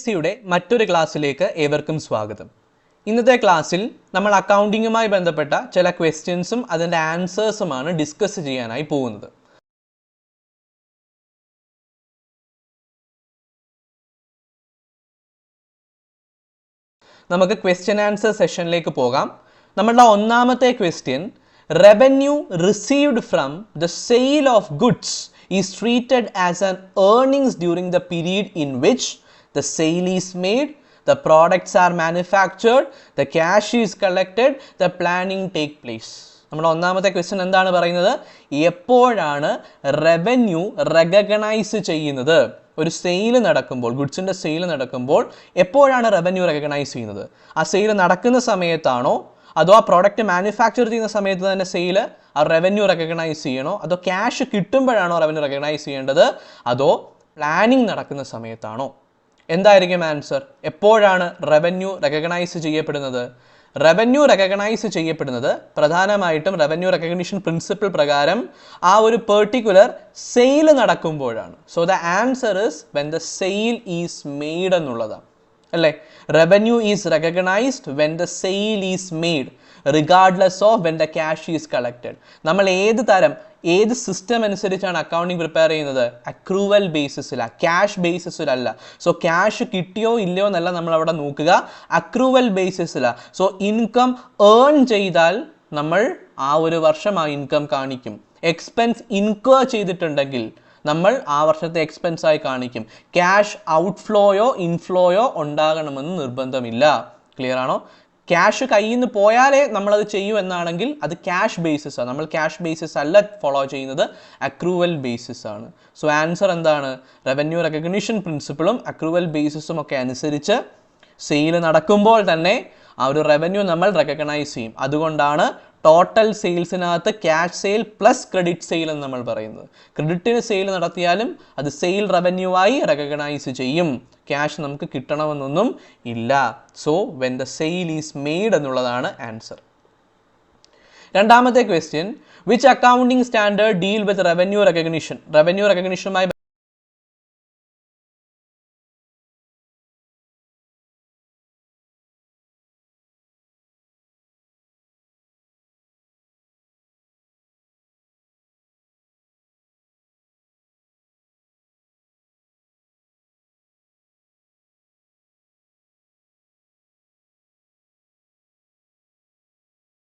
സിയുടെ മറ്റൊരു ക്ലാസ്സിലേക്ക് ഏവർക്കും സ്വാഗതം. ഇന്നത്തെ ക്ലാസ്സിൽ നമ്മൾ അക്കൗണ്ടിങ്ങുമായി ബന്ധപ്പെട്ട ചില ക്വസ്റ്റ്യൻസും അതിൻ്റെ ആൻസേഴ്സുമാണ് ഡിസ്കസ് ചെയ്യാനായി പോകുന്നത്. നമുക്ക് ക്വസ്റ്റ്യൻ ആൻസർ സെഷനിലേക്ക് പോകാം. നമ്മളുടെ ഒന്നാമത്തെ question, revenue received from the sale of goods is treated as an earnings during the period in which the sale is made, the products are manufactured, the cash is collected, the planning take place. നമ്മുടെ ഒന്നാമത്തെ question എന്താണ് പറയുന്നത്? എപ്പോഴാണ് revenue recognise ചെയ്യുന്നത്? ഒരു sale നടക്കുമ്പോൾ, ഗുഡ്സിൻ്റെ sale നടക്കുമ്പോൾ എപ്പോഴാണ് റവന്യൂ റെക്കഗ്നൈസ് ചെയ്യുന്നത്? ആ സെയിൽ നടക്കുന്ന സമയത്താണോ, അതോ ആ പ്രോഡക്റ്റ് മാനുഫാക്ചർ ചെയ്യുന്ന സമയത്ത് തന്നെ സെയിൽ ആ റവന്യൂ റെക്കഗ്നൈസ് ചെയ്യണോ, അതോ ക്യാഷ് കിട്ടുമ്പോഴാണോ റവന്യൂ റെക്കഗ്നൈസ് ചെയ്യേണ്ടത്, അതോ പ്ലാനിങ് നടക്കുന്ന സമയത്താണോ? എന്തായിരിക്കും ആൻസർ? എപ്പോഴാണ് റവന്യൂ റെക്കഗ്നൈസ് ചെയ്യപ്പെടുന്നത്? റവന്യൂ റെക്കഗ്നൈസ് ചെയ്യപ്പെടുന്നത് പ്രധാനമായിട്ടും റവന്യൂ റെക്കഗ്നിഷൻ പ്രിൻസിപ്പിൾ പ്രകാരം ആ ഒരു പെർട്ടിക്കുലർ സെയിൽ നടക്കുമ്പോഴാണ്. So the answer is when the sale is made എന്നുള്ളതാണ്, അല്ലേ? Revenue is recognised when the sale is made regardless of when the cash is collected. നമ്മൾ ഏത് സിസ്റ്റം അനുസരിച്ചാണ് അക്കൗണ്ടിങ് പ്രിപ്പയർ ചെയ്യുന്നത്? അക്രൂവൽ ബേസിസിലാണ്, ക്യാഷ് ബേസിസിലല്ല. So cash കിട്ടിയോ ഇല്ലയോ എന്നല്ല നമ്മൾ അവിടെ നോക്കുക, അക്രൂവൽ ബേസിസിലാണ്. സോ ഇൻകം ഏൺ ചെയ്താൽ നമ്മൾ ആ ഒരു വർഷം ആ ഇൻകം കാണിക്കും. എക്സ്പെൻസ് ഇൻകർ ചെയ്തിട്ടുണ്ടെങ്കിൽ നമ്മൾ ആ വർഷത്തെ എക്സ്പെൻസ് ആയി കാണിക്കും. ക്യാഷ് ഔട്ട്ഫ്ലോയോ ഇൻഫ്ലോയോ ഉണ്ടാകണമെന്ന് നിർബന്ധമില്ല. ക്ലിയർ ആണോ? ക്യാഷ് കയ്യിൽ നിന്ന് പോയാലേ നമ്മളത് ചെയ്യൂ എന്നാണെങ്കിൽ അത് ക്യാഷ് ബേസിസ് ആണ്. നമ്മൾ ക്യാഷ് ബേസിസ് അല്ല ഫോളോ ചെയ്യുന്നത്, അക്രൂവൽ ബേസിസ് ആണ്. സോ ആൻസർ എന്താണ്? റവന്യൂ റെക്കഗ്നിഷൻ പ്രിൻസിപ്പിളും അക്രൂവൽ ബേസിസും ഒക്കെ അനുസരിച്ച് സെയിൽ നടക്കുമ്പോൾ തന്നെ ആ ഒരു റവന്യൂ നമ്മൾ റെക്കഗ്നൈസ് ചെയ്യും. അതുകൊണ്ടാണ് ടോട്ടൽ സെയിൽസിനകത്ത് cash sale plus credit sale എന്ന് നമ്മൾ പറയുന്നത്. ക്രെഡിറ്റിന് സെയിൽ നടത്തിയാലും അത് സെയിൽ റവന്യൂ ആയി റെക്കഗ്നൈസ് ചെയ്യും. ക്യാഷ് നമുക്ക് കിട്ടണമെന്നൊന്നും ഇല്ല. So when the sale is made എന്നുള്ളതാണ് ആൻസർ. രണ്ടാമത്തെ question, which accounting standard deal with revenue recognition? Revenue റെക്കഗ്നിഷനുമായി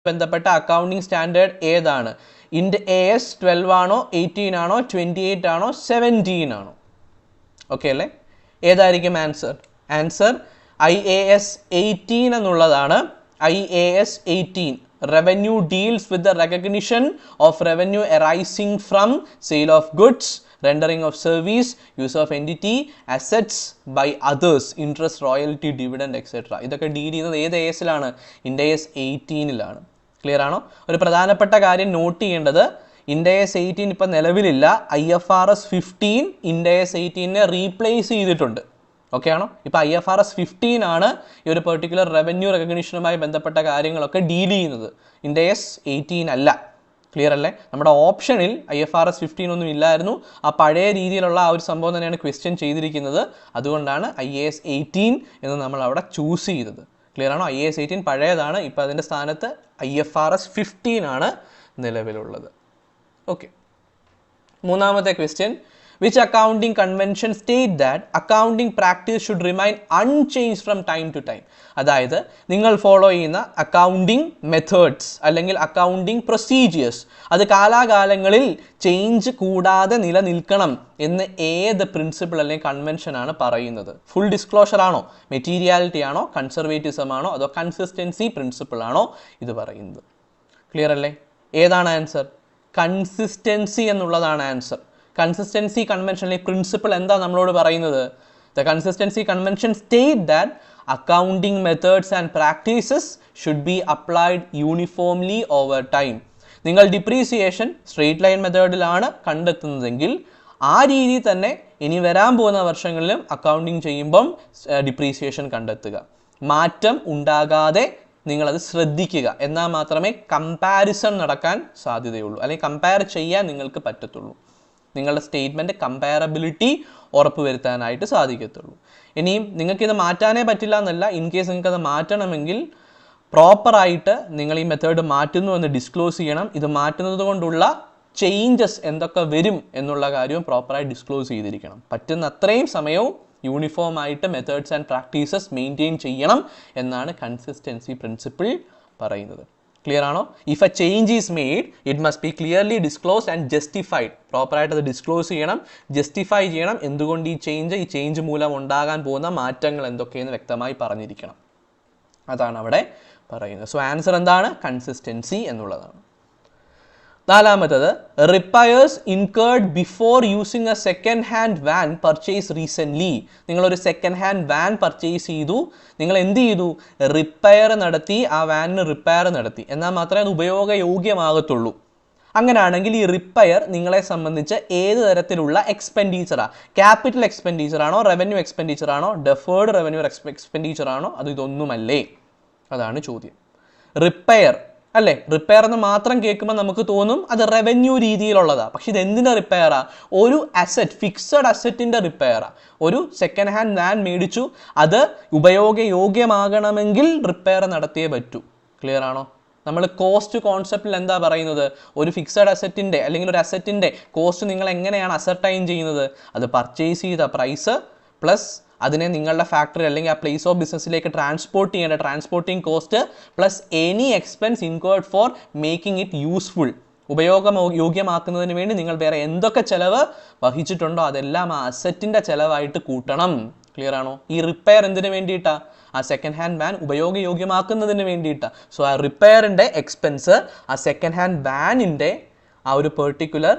ബന്ധപ്പെട്ട അക്കൗണ്ടിങ് സ്റ്റാൻഡേർഡ് ഏതാണ്? ഇൻഡ് AS 12 ആണോ, 18 ആണോ, 28 ആണോ, 17 ആണോ? ഓക്കെ അല്ലേ? ഏതായിരിക്കും ആൻസർ? ആൻസർ IAS 18 എന്നുള്ളതാണ്. IAS 18 revenue deals with the recognition of revenue arising from sale of goods, rendering of service, use of entity, assets by others, interest, royalty, dividend, etc. ഇതൊക്കെ deal ചെയ്യുന്നത് ഏത് AS-ലാണ്? ഇൻഡ് AS 18-ലാണ്. Clear ആണോ? ഒരു പ്രധാനപ്പെട്ട കാര്യം not ചെയ്യേണ്ടത്, ഇൻഡ് AS 18 ഇപ്പം നിലവിലില്ല. IFRS 15 ഇൻഡ് AS 18-നെ റീപ്ലേസ് ചെയ്തിട്ടുണ്ട്. ഓക്കെ ആണോ? ഇപ്പം IFRS 15 ആണ് ഈ ഒരു പെർട്ടിക്കുലർ റവന്യൂ റെക്കഗ്നിഷനുമായി ബന്ധപ്പെട്ട കാര്യങ്ങളൊക്കെ ഡീൽ ചെയ്യുന്നത്. ഇൻഡ് AS 18 അല്ല. ക്ലിയർ അല്ലേ? നമ്മുടെ ഓപ്ഷനിൽ IFRS 15 ഒന്നും ഇല്ലായിരുന്നു. ആ പഴയ രീതിയിലുള്ള ആ ഒരു സംഭവം തന്നെയാണ് ക്വസ്റ്റ്യൻ ചെയ്തിരിക്കുന്നത്. അതുകൊണ്ടാണ് IAS 18 എന്ന് നമ്മൾ അവിടെ ചൂസ് ചെയ്തത്. ക്ലിയർ ആണോ? IAS 18 പഴയതാണ്. ഇപ്പം അതിൻ്റെ സ്ഥാനത്ത് IFRS 15 ആണ് നിലവിലുള്ളത്. ഓക്കെ. മൂന്നാമത്തെ question, which accounting convention state that accounting practice should remain unchanged from time to time? അതായത് നിങ്ങൾ ഫോളോ ചെയ്യുന്ന അക്കൗണ്ടിങ് മെത്തേഡ്സ് അല്ലെങ്കിൽ അക്കൗണ്ടിങ് പ്രൊസീജിയേഴ്സ് അത് കാലാകാലങ്ങളിൽ ചേഞ്ച് കൂടാതെ നിലനിൽക്കണം എന്ന് ഏത് പ്രിൻസിപ്പിൾ അല്ലെങ്കിൽ കൺവെൻഷനാണ് പറയുന്നത്? ഫുൾ ഡിസ്ക്ലോഷർ ആണോ, മെറ്റീരിയാലിറ്റി ആണോ, കൺസർവേറ്റിസം ആണോ, അതോ കൺസിസ്റ്റൻസി പ്രിൻസിപ്പിൾ ആണോ ഇത് പറയുന്നത്? ക്ലിയർ അല്ലേ? ഏതാണ് ആൻസർ? കൺസിസ്റ്റൻസി എന്നുള്ളതാണ് ആൻസർ. കൺസിസ്റ്റൻസി കൺവെൻഷനിലെ പ്രിൻസിപ്പിൾ എന്താ നമ്മളോട് പറയുന്നത്? The consistency convention state that accounting methods and practices should be applied uniformly over time. നിങ്ങൾ ഡിപ്രീസിയേഷൻ സ്ട്രെയിറ്റ് ലൈൻ മെത്തേഡിലാണ് കണ്ടെത്തുന്നതെങ്കിൽ ആ രീതിയിൽ തന്നെ ഇനി വരാൻ പോകുന്ന വർഷങ്ങളിലും അക്കൗണ്ടിങ് ചെയ്യുമ്പം ഡിപ്രീസിയേഷൻ കണ്ടെത്തുക. മാറ്റം ഉണ്ടാകാതെ നിങ്ങളത് ശ്രദ്ധിക്കുക. എന്നാൽ മാത്രമേ കമ്പാരിസൺ നടക്കാൻ സാധ്യതയുള്ളൂ, അല്ലെങ്കിൽ കമ്പയർ ചെയ്യാൻ നിങ്ങൾക്ക് പറ്റത്തുള്ളൂ. നിങ്ങളുടെ സ്റ്റേറ്റ്മെൻറ്റ് കമ്പാരബിലിറ്റി ഉറപ്പുവരുത്താനായിട്ട് സാധിക്കത്തുള്ളൂ. ഇനിയും നിങ്ങൾക്കിത് മാറ്റാനേ പറ്റില്ല എന്നല്ല, ഇൻ കേസ് നിങ്ങൾക്കത് മാറ്റണമെങ്കിൽ പ്രോപ്പറായിട്ട് നിങ്ങൾ ഈ മെത്തേഡ് മാറ്റുന്നു എന്ന് ഡിസ്ക്ലോസ് ചെയ്യണം. ഇത് മാറ്റുന്നത് കൊണ്ടുള്ള ചേഞ്ചസ് എന്തൊക്കെ വരും എന്നുള്ള കാര്യവും പ്രോപ്പറായി ഡിസ്ക്ലോസ് ചെയ്തിരിക്കണം. പറ്റുന്ന അത്രയും സമയവും യൂണിഫോം ആയിട്ട് മെത്തേഡ്സ് ആൻഡ് പ്രാക്ടീസസ് മെയിൻറ്റെയിൻ ചെയ്യണം എന്നാണ് കൺസിസ്റ്റൻസി പ്രിൻസിപ്പിൾ പറയുന്നത്. ക്ലിയർ ആണോ? If A change is made it must be clearly disclosed and justified. പ്രോപ്പറായിട്ട് അത് ഡിസ്ക്ലോസ് ചെയ്യണം, ജസ്റ്റിഫൈ ചെയ്യണം. എന്തുകൊണ്ട് ഈ ചേഞ്ച് മൂലം ഉണ്ടാകാൻ പോകുന്ന മാറ്റങ്ങൾ എന്തൊക്കെയെന്ന് വ്യക്തമായി പറഞ്ഞിരിക്കണം. അതാണ് അവിടെ പറയുന്നത്. സോ ആൻസർ എന്താണ്? കൺസിസ്റ്റൻസി എന്നുള്ളതാണ്. നാലാമത്തത്, repairs incurred before using a second hand van purchase recently. നിങ്ങളൊരു സെക്കൻഡ് ഹാൻഡ് വാൻ പർച്ചേസ് ചെയ്തു, നിങ്ങൾ എന്ത് ചെയ്തു? റിപ്പയർ നടത്തി, ആ വാനിന് റിപ്പയർ നടത്തി, എന്നാൽ മാത്രമേ അത് ഉപയോഗയോഗ്യമാകത്തുള്ളൂ. അങ്ങനെയാണെങ്കിൽ ഈ റിപ്പയർ നിങ്ങളെ സംബന്ധിച്ച് ഏത് തരത്തിലുള്ള എക്സ്പെൻഡിച്ചറാണ്? ക്യാപിറ്റൽ എക്സ്പെൻഡിച്ചർ ആണോ, റവന്യൂ എക്സ്പെൻഡിച്ചർ ആണോ, ഡെഫേർഡ് റവന്യൂ എക്സ്പെൻഡിച്ചർ ആണോ, അത് ഇതൊന്നുമല്ലേ? അതാണ് ചോദ്യം. റിപ്പയർ അല്ലേ, റിപ്പയർ എന്ന് മാത്രം കേൾക്കുമ്പോൾ നമുക്ക് തോന്നും അത് റവന്യൂ രീതിയിലുള്ളതാണ്. പക്ഷെ ഇത് എന്തിൻ്റെ റിപ്പയറാ? ഒരു അസറ്റ്, ഫിക്സഡ് അസറ്റിൻ്റെ റിപ്പയറാ. ഒരു സെക്കൻഡ് ഹാൻഡ് വാൻ മേടിച്ചു, അത് ഉപയോഗയോഗ്യമാകണമെങ്കിൽ റിപ്പയർ നടത്തിയേ പറ്റൂ. ക്ലിയർ ആണോ? നമ്മൾ കോസ്റ്റ് കോൺസെപ്റ്റിൽ എന്താ പറയുന്നത്? ഒരു ഫിക്സഡ് അസറ്റിൻ്റെ അല്ലെങ്കിൽ ഒരു അസറ്റിൻ്റെ കോസ്റ്റ് നിങ്ങൾ എങ്ങനെയാണ് അസർട്ടൈൻ ചെയ്യുന്നത്? അത് പർച്ചേസ് ചെയ്ത പ്രൈസ് പ്ലസ് അതിനെ നിങ്ങളുടെ ഫാക്ടറി അല്ലെങ്കിൽ ആ പ്ലേസ് ഓഫ് ബിസിനസ്സിലേക്ക് ട്രാൻസ്പോർട്ട് ചെയ്യേണ്ട transporting cost plus any expense incurred for making it useful. ഉപയോഗയോഗ്യമാക്കുന്നതിന് വേണ്ടി നിങ്ങൾ വേറെ എന്തൊക്കെ ചിലവ് വഹിച്ചിട്ടുണ്ടോ അതെല്ലാം ആ അസറ്റിൻ്റെ ചിലവായിട്ട് കൂട്ടണം. ക്ലിയർ ആണോ? ഈ റിപ്പയർ എന്തിനു വേണ്ടിയിട്ടാണ്? ആ സെക്കൻഡ് ഹാൻഡ് വാൻ ഉപയോഗയോഗ്യമാക്കുന്നതിന് വേണ്ടിയിട്ടാണ്. സോ ആ റിപ്പയറിൻ്റെ എക്സ്പെൻസ് ആ സെക്കൻഡ് ഹാൻഡ് വാനിൻ്റെ ആ ഒരു പെർട്ടിക്കുലർ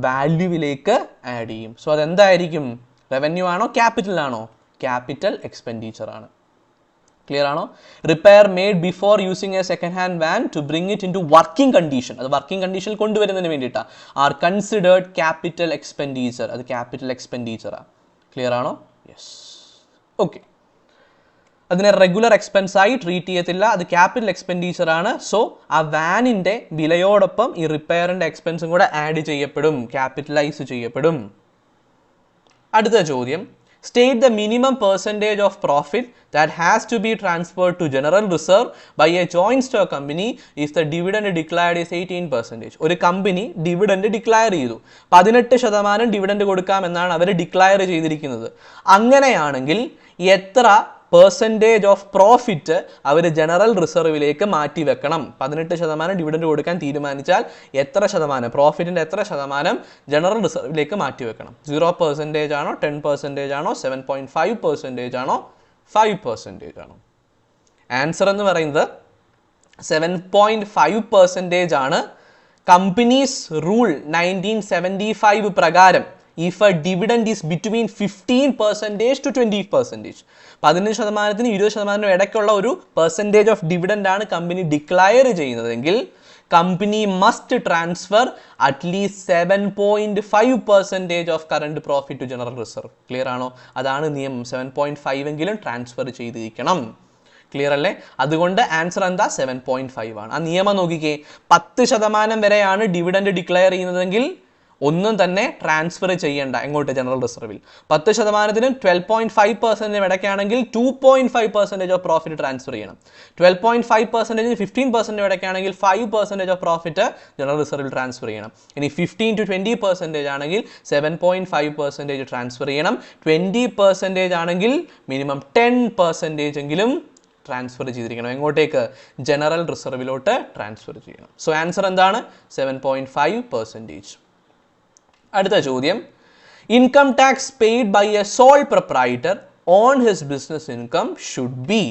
വാല്യൂവിലേക്ക് ആഡ് ചെയ്യും. സോ അതെന്തായിരിക്കും? റവന്യൂ ആണോ, ക്യാപിറ്റൽ ആണോ? ക്യാപിറ്റൽ എക്സ്പെൻഡിച്ചർ ആണ്. ക്ലിയർ ആണോ? Repair made before using a second hand van to bring it into working condition, അത് വർക്കിംഗ് കണ്ടീഷനിൽ കൊണ്ടുവരുന്നതിന് വേണ്ടിയിട്ടാണ്. ആർ കൺസിഡേർഡ് ക്യാപിറ്റൽ എക്സ്പെൻഡിച്ചർ, അത് ക്യാപിറ്റൽ എക്സ്പെൻഡിച്ചറാണ്. ക്ലിയർ ആണോ? യെസ്. ഓക്കെ, അതിനെ റെഗുലർ എക്സ്പെൻസ് ആയി ട്രീറ്റ് ചെയ്യത്തില്ല, അത് ക്യാപിറ്റൽ എക്സ്പെൻഡിച്ചർ ആണ്. സോ ആ വാനിൻ്റെ വിലയോടൊപ്പം ഈ റിപ്പയറിൻ്റെ എക്സ്പെൻസും കൂടെ ആഡ് ചെയ്യപ്പെടും, ക്യാപിറ്റലൈസ് ചെയ്യപ്പെടും. അടുത്ത ചോദ്യം, state the minimum percentage of profit that has to be transferred to general reserve by a joint stock company if the dividend declared is 18%. ഒരു കമ്പനി ഡിവിഡൻഡ് ഡിക്ലയർ ചെയ്തു, 18% ഡിവിഡൻഡ് കൊടുക്കാമെന്നാണ് അവർ declare ചെയ്തിരിക്കുന്നത്. അങ്ങനെയാണെങ്കിൽ എത്ര percentage of profit അവർ general റിസർവിലേക്ക് മാറ്റി വെക്കണം? 18% dividend കൊടുക്കാൻ തീരുമാനിച്ചാൽ എത്ര ശതമാനം, പ്രോഫിറ്റിൻ്റെ എത്ര ശതമാനം ജനറൽ റിസർവിലേക്ക് മാറ്റി വെക്കണം? 0% ആണോ, 10% ആണോ, 7.5% ആണോ, 5% ആണോ? ആൻസർ എന്ന് പറയുന്നത് 7.5% ആണ്. കമ്പനീസ് റൂൾ 1975 പ്രകാരം if a dividend is between 15% to 20%, 15%-നും 20%-നും ഇടയ്ക്കുള്ള ഒരു പെർസെൻറ്റേജ് ഓഫ് ഡിവിഡൻഡ് ആണ് കമ്പനി ഡിക്ലയർ ചെയ്യുന്നതെങ്കിൽ company must transfer at least 7.5% of current profit to general reserve. Clear ആണോ? അതാണ് നിയമം. 7.5 എങ്കിലും ട്രാൻസ്ഫർ ചെയ്തിരിക്കണം. ക്ലിയർ അല്ലേ? അതുകൊണ്ട് ആൻസർ എന്താ? 7.5 ആണ്. ആ നിയമം നോക്കിക്കേ, 10% വരെയാണ് ഡിവിഡൻഡ് ഡിക്ലയർ ചെയ്യുന്നതെങ്കിൽ ഒന്നും തന്നെ ട്രാൻസ്ഫർ ചെയ്യേണ്ട എങ്ങോട്ട്? ജനറൽ റിസർവിൽ. 10%-നും 12.5%-നും ഇടയ്ക്കാണെങ്കിൽ 2.5% ഓഫ് പ്രോഫിറ്റ് ട്രാൻസ്ഫർ ചെയ്യണം. 12.5%-നും 15%-നും ഇടയ്ക്കാണെങ്കിൽ 5% ഓഫ് പ്രോഫിറ്റ് ജനറൽ റിസർവിൽ ട്രാൻസ്ഫർ ചെയ്യണം. ഇനി 15 to 20% ആണെങ്കിൽ 7.5% ട്രാൻസ്ഫർ ചെയ്യണം. 20% ആണെങ്കിൽ മിനിമം 10% എങ്കിലും ട്രാൻസ്ഫർ ചെയ്തിരിക്കണം. എങ്ങോട്ടേക്ക്? ജനറൽ റിസർവിലോട്ട് ട്രാൻസ്ഫർ ചെയ്യണം. സോ ആൻസർ എന്താണ്? 7.5%. അടുത്ത ചോദ്യം, income tax paid by a sole proprietor on his business income should be.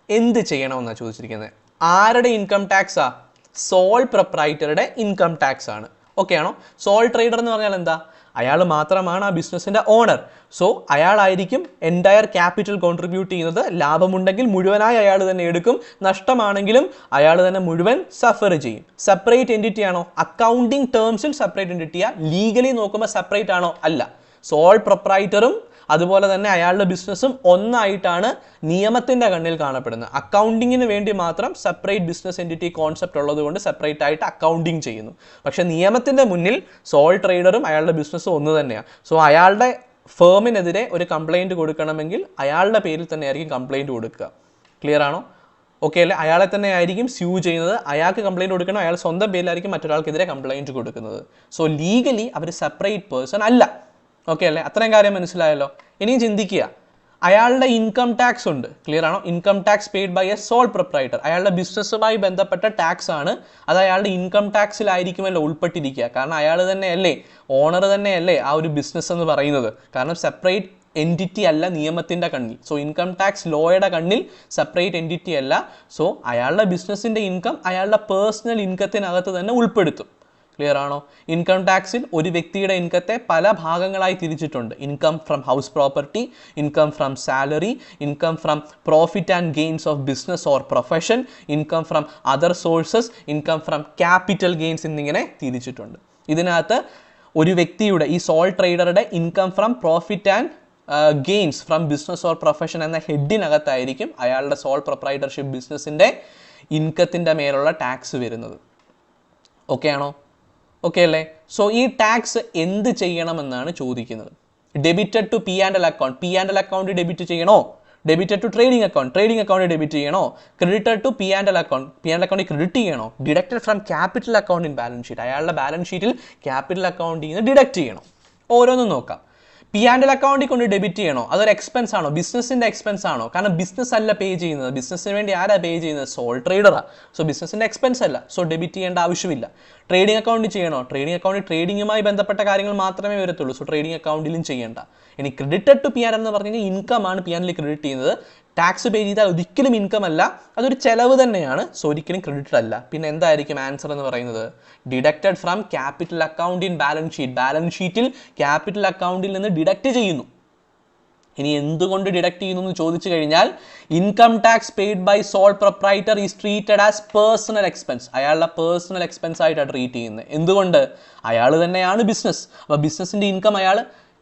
എന്ത് ചെയ്യണമെന്നാണ് ചോദിച്ചിരിക്കുന്നത്? ആരുടെ ഇൻകം ടാക്സാ? സോൾ പ്രൊപ്രൈറ്ററുടെ ഇൻകം ടാക്സ് ആണ്. ഓക്കെ ആണോ? സോൾ ട്രേഡർ എന്ന് പറഞ്ഞാൽ എന്താ? അയാൾ മാത്രമാണ് ആ ബിസിനസ്സിൻ്റെ ഓണർ. സോ അയാളായിരിക്കും എൻറ്റയർ ക്യാപിറ്റൽ കോൺട്രിബ്യൂട്ട് ചെയ്യുന്നത്. ലാഭമുണ്ടെങ്കിൽ മുഴുവനായി അയാൾ തന്നെ എടുക്കും, നഷ്ടമാണെങ്കിലും അയാൾ തന്നെ മുഴുവൻ സഫർ ചെയ്യും. സെപ്പറേറ്റ് എൻറ്റിറ്റി ആണോ? അക്കൗണ്ടിങ് ടേംസിൽ സെപ്പറേറ്റ് എൻറ്റിറ്റിയാ? ലീഗലി നോക്കുമ്പോൾ സെപ്പറേറ്റ് ആണോ? അല്ല. സോൾ പ്രൊപ്രൈറ്ററും അതുപോലെ തന്നെ അയാളുടെ ബിസിനസ്സും ഒന്നായിട്ടാണ് നിയമത്തിൻ്റെ കണ്ണിൽ കാണപ്പെടുന്നത്. അക്കൗണ്ടിങ്ങിന് വേണ്ടി മാത്രം സെപ്പറേറ്റ് ബിസിനസ് എൻറ്റിറ്റി കോൺസെപ്റ്റ് ഉള്ളതുകൊണ്ട് സെപ്പറേറ്റ് ആയിട്ട് അക്കൗണ്ടിങ് ചെയ്യുന്നു. പക്ഷേ നിയമത്തിൻ്റെ മുന്നിൽ സോൾ ട്രേഡറും അയാളുടെ ബിസിനസ്സും ഒന്ന് തന്നെയാണ്. സോ അയാളുടെ ഫേമിനെതിരെ ഒരു കംപ്ലയിൻറ്റ് കൊടുക്കണമെങ്കിൽ അയാളുടെ പേരിൽ തന്നെ ആയിരിക്കും കംപ്ലയിൻറ്റ് കൊടുക്കുക. ക്ലിയർ ആണോ? ഓക്കെ അല്ലേ? അയാളെ തന്നെ ആയിരിക്കും സ്യൂ ചെയ്യുന്നത്. അയാൾക്ക് കംപ്ലയിൻറ്റ് കൊടുക്കണം, അയാൾ സ്വന്തം പേരിലായിരിക്കും മറ്റൊരാൾക്കെതിരെ കംപ്ലയിൻറ്റ് കൊടുക്കുന്നത്. സോ ലീഗലി അവർ സെപ്പറേറ്റ് പേഴ്സൺ അല്ല. ഓക്കെ അല്ലേ? അത്രയും കാര്യം മനസ്സിലായല്ലോ. ഇനിയും ചിന്തിക്കുക, അയാളുടെ ഇൻകം ടാക്സ് ഉണ്ട്. ക്ലിയർ ആണോ? Income tax paid by a sole proprietor. അയാളുടെ ബിസിനസ്സുമായി ബന്ധപ്പെട്ട ടാക്സ് ആണ്. അത് അയാളുടെ ഇൻകം ടാക്സിലായിരിക്കുമല്ലോ ഉൾപ്പെട്ടിരിക്കുക. കാരണം അയാൾ തന്നെയല്ലേ, ഓണർ തന്നെയല്ലേ ആ ഒരു ബിസിനസ് എന്ന് പറയുന്നത്. കാരണം സെപ്പറേറ്റ് എൻറ്റിറ്റി അല്ല നിയമത്തിൻ്റെ കണ്ണിൽ. സോ ഇൻകം ടാക്സ് ലോയുടെ കണ്ണിൽ സെപ്പറേറ്റ് എൻറ്റിറ്റി അല്ല. സോ അയാളുടെ ബിസിനസ്സിൻ്റെ ഇൻകം അയാളുടെ പേഴ്സണൽ ഇൻകത്തിനകത്ത് തന്നെ ഉൾപ്പെടുത്തും. ക്ലിയർ ആണോ? ഇൻകം ടാക്സിൽ ഒരു വ്യക്തിയുടെ ഇൻകത്തെ പല ഭാഗങ്ങളായി തിരിച്ചിട്ടുണ്ട്. Income from house property, income from salary, income from profit and gains of business or profession, income from other sources, income from capital gains എന്നിങ്ങനെ തിരിച്ചിട്ടുണ്ട്. ഇതിനകത്ത് ഒരു വ്യക്തിയുടെ, ഈ സോൾ ട്രേഡറുടെ income from profit and gains from business or profession എന്ന ഹെഡിനകത്തായിരിക്കും അയാളുടെ സോൾ പ്രൊപ്രൈറ്റർഷിപ്പ് ബിസിനസ്സിൻ്റെ ഇൻകത്തിൻ്റെ മേലുള്ള ടാക്സ് വരുന്നത്. ഓക്കെ ആണോ? ഓക്കെ അല്ലേ? സോ ഈ ടാക്സ് എന്ത് ചെയ്യണമെന്നാണ് ചോദിക്കുന്നത്. Debited to P and L account, P and L account debit ചെയ്യണോ? Debited to trading account debit ചെയ്യണോ? Credited to P and L account credit ചെയ്യണോ? Deducted from capital account in balance sheet, അയാളുടെ balance ഷീറ്റിൽ capital അക്കൗണ്ടിൽ നിന്ന് deduct ചെയ്യണോ? ഓരോന്നും നോക്കാം. പി ആൻഡ് എൽ അക്കൗണ്ടിൽ കൊണ്ട് ഡെബിറ്റ് ചെയ്യണോ? അതൊരു എക്സ്പെൻസ് ആണോ? ബിസിനസിൻ്റെ എക്സ്പെൻസ് ആണോ? കാരണം ബിസിനസ് അല്ല പേ ചെയ്യുന്നത്. ബിസിനസ്സിന് വേണ്ടി ആരാ പേ ചെയ്യുന്നത്? സോൾ ട്രേഡറാണ്. സോ ബിസിനസിൻ്റെ എക്സ്പെൻസ് അല്ല. സോ ഡെബിറ്റ് ചെയ്യേണ്ട ആവശ്യമില്ല. ട്രേഡിംഗ് അക്കൗണ്ടിൽ ചെയ്യണോ? ട്രേഡിംഗ് അക്കൗണ്ടിൽ ട്രേഡിങ്ങുമായി ബന്ധപ്പെട്ട കാര്യങ്ങൾ മാത്രമേ വരത്തുള്ളൂ. സോ ട്രേഡിംഗ് അക്കൗണ്ടിലും ചെയ്യേണ്ട. ഇനി ക്രെഡിറ്റഡ് ടു പി ആൻഡ് എന്ന് പറഞ്ഞു കഴിഞ്ഞാൽ ഇൻകം ആണ് പി ആൻഡിൽ ക്രെഡിറ്റ് ചെയ്യുന്നത്. ടാക്സ് പേ ചെയ്താൽ ഒരിക്കലും ഇൻകം അല്ല, അതൊരു ചെലവ് തന്നെയാണ്. സോ ഒരിക്കലും ക്രെഡിറ്റഡ് അല്ല. പിന്നെ എന്തായിരിക്കും ആൻസർ എന്ന് പറയുന്നത്? Deducted from capital account in balance sheet, balance ഷീറ്റിൽ ക്യാപിറ്റൽ അക്കൗണ്ടിൽ നിന്ന് ഡിഡക്റ്റ് ചെയ്യുന്നു. ഇനി എന്തുകൊണ്ട് ഡിഡക്റ്റ് ചെയ്യുന്നു എന്ന് ചോദിച്ചു കഴിഞ്ഞാൽ, income tax paid by sole proprietor is treated as personal expense, അയാളുടെ പേഴ്സണൽ എക്സ്പെൻസ് ആയിട്ടാണ് ട്രീറ്റ് ചെയ്യുന്നത്. എന്തുകൊണ്ട്? അയാൾ തന്നെയാണ് ബിസിനസ്. അപ്പോൾ ബിസിനസിൻ്റെ ഇൻകം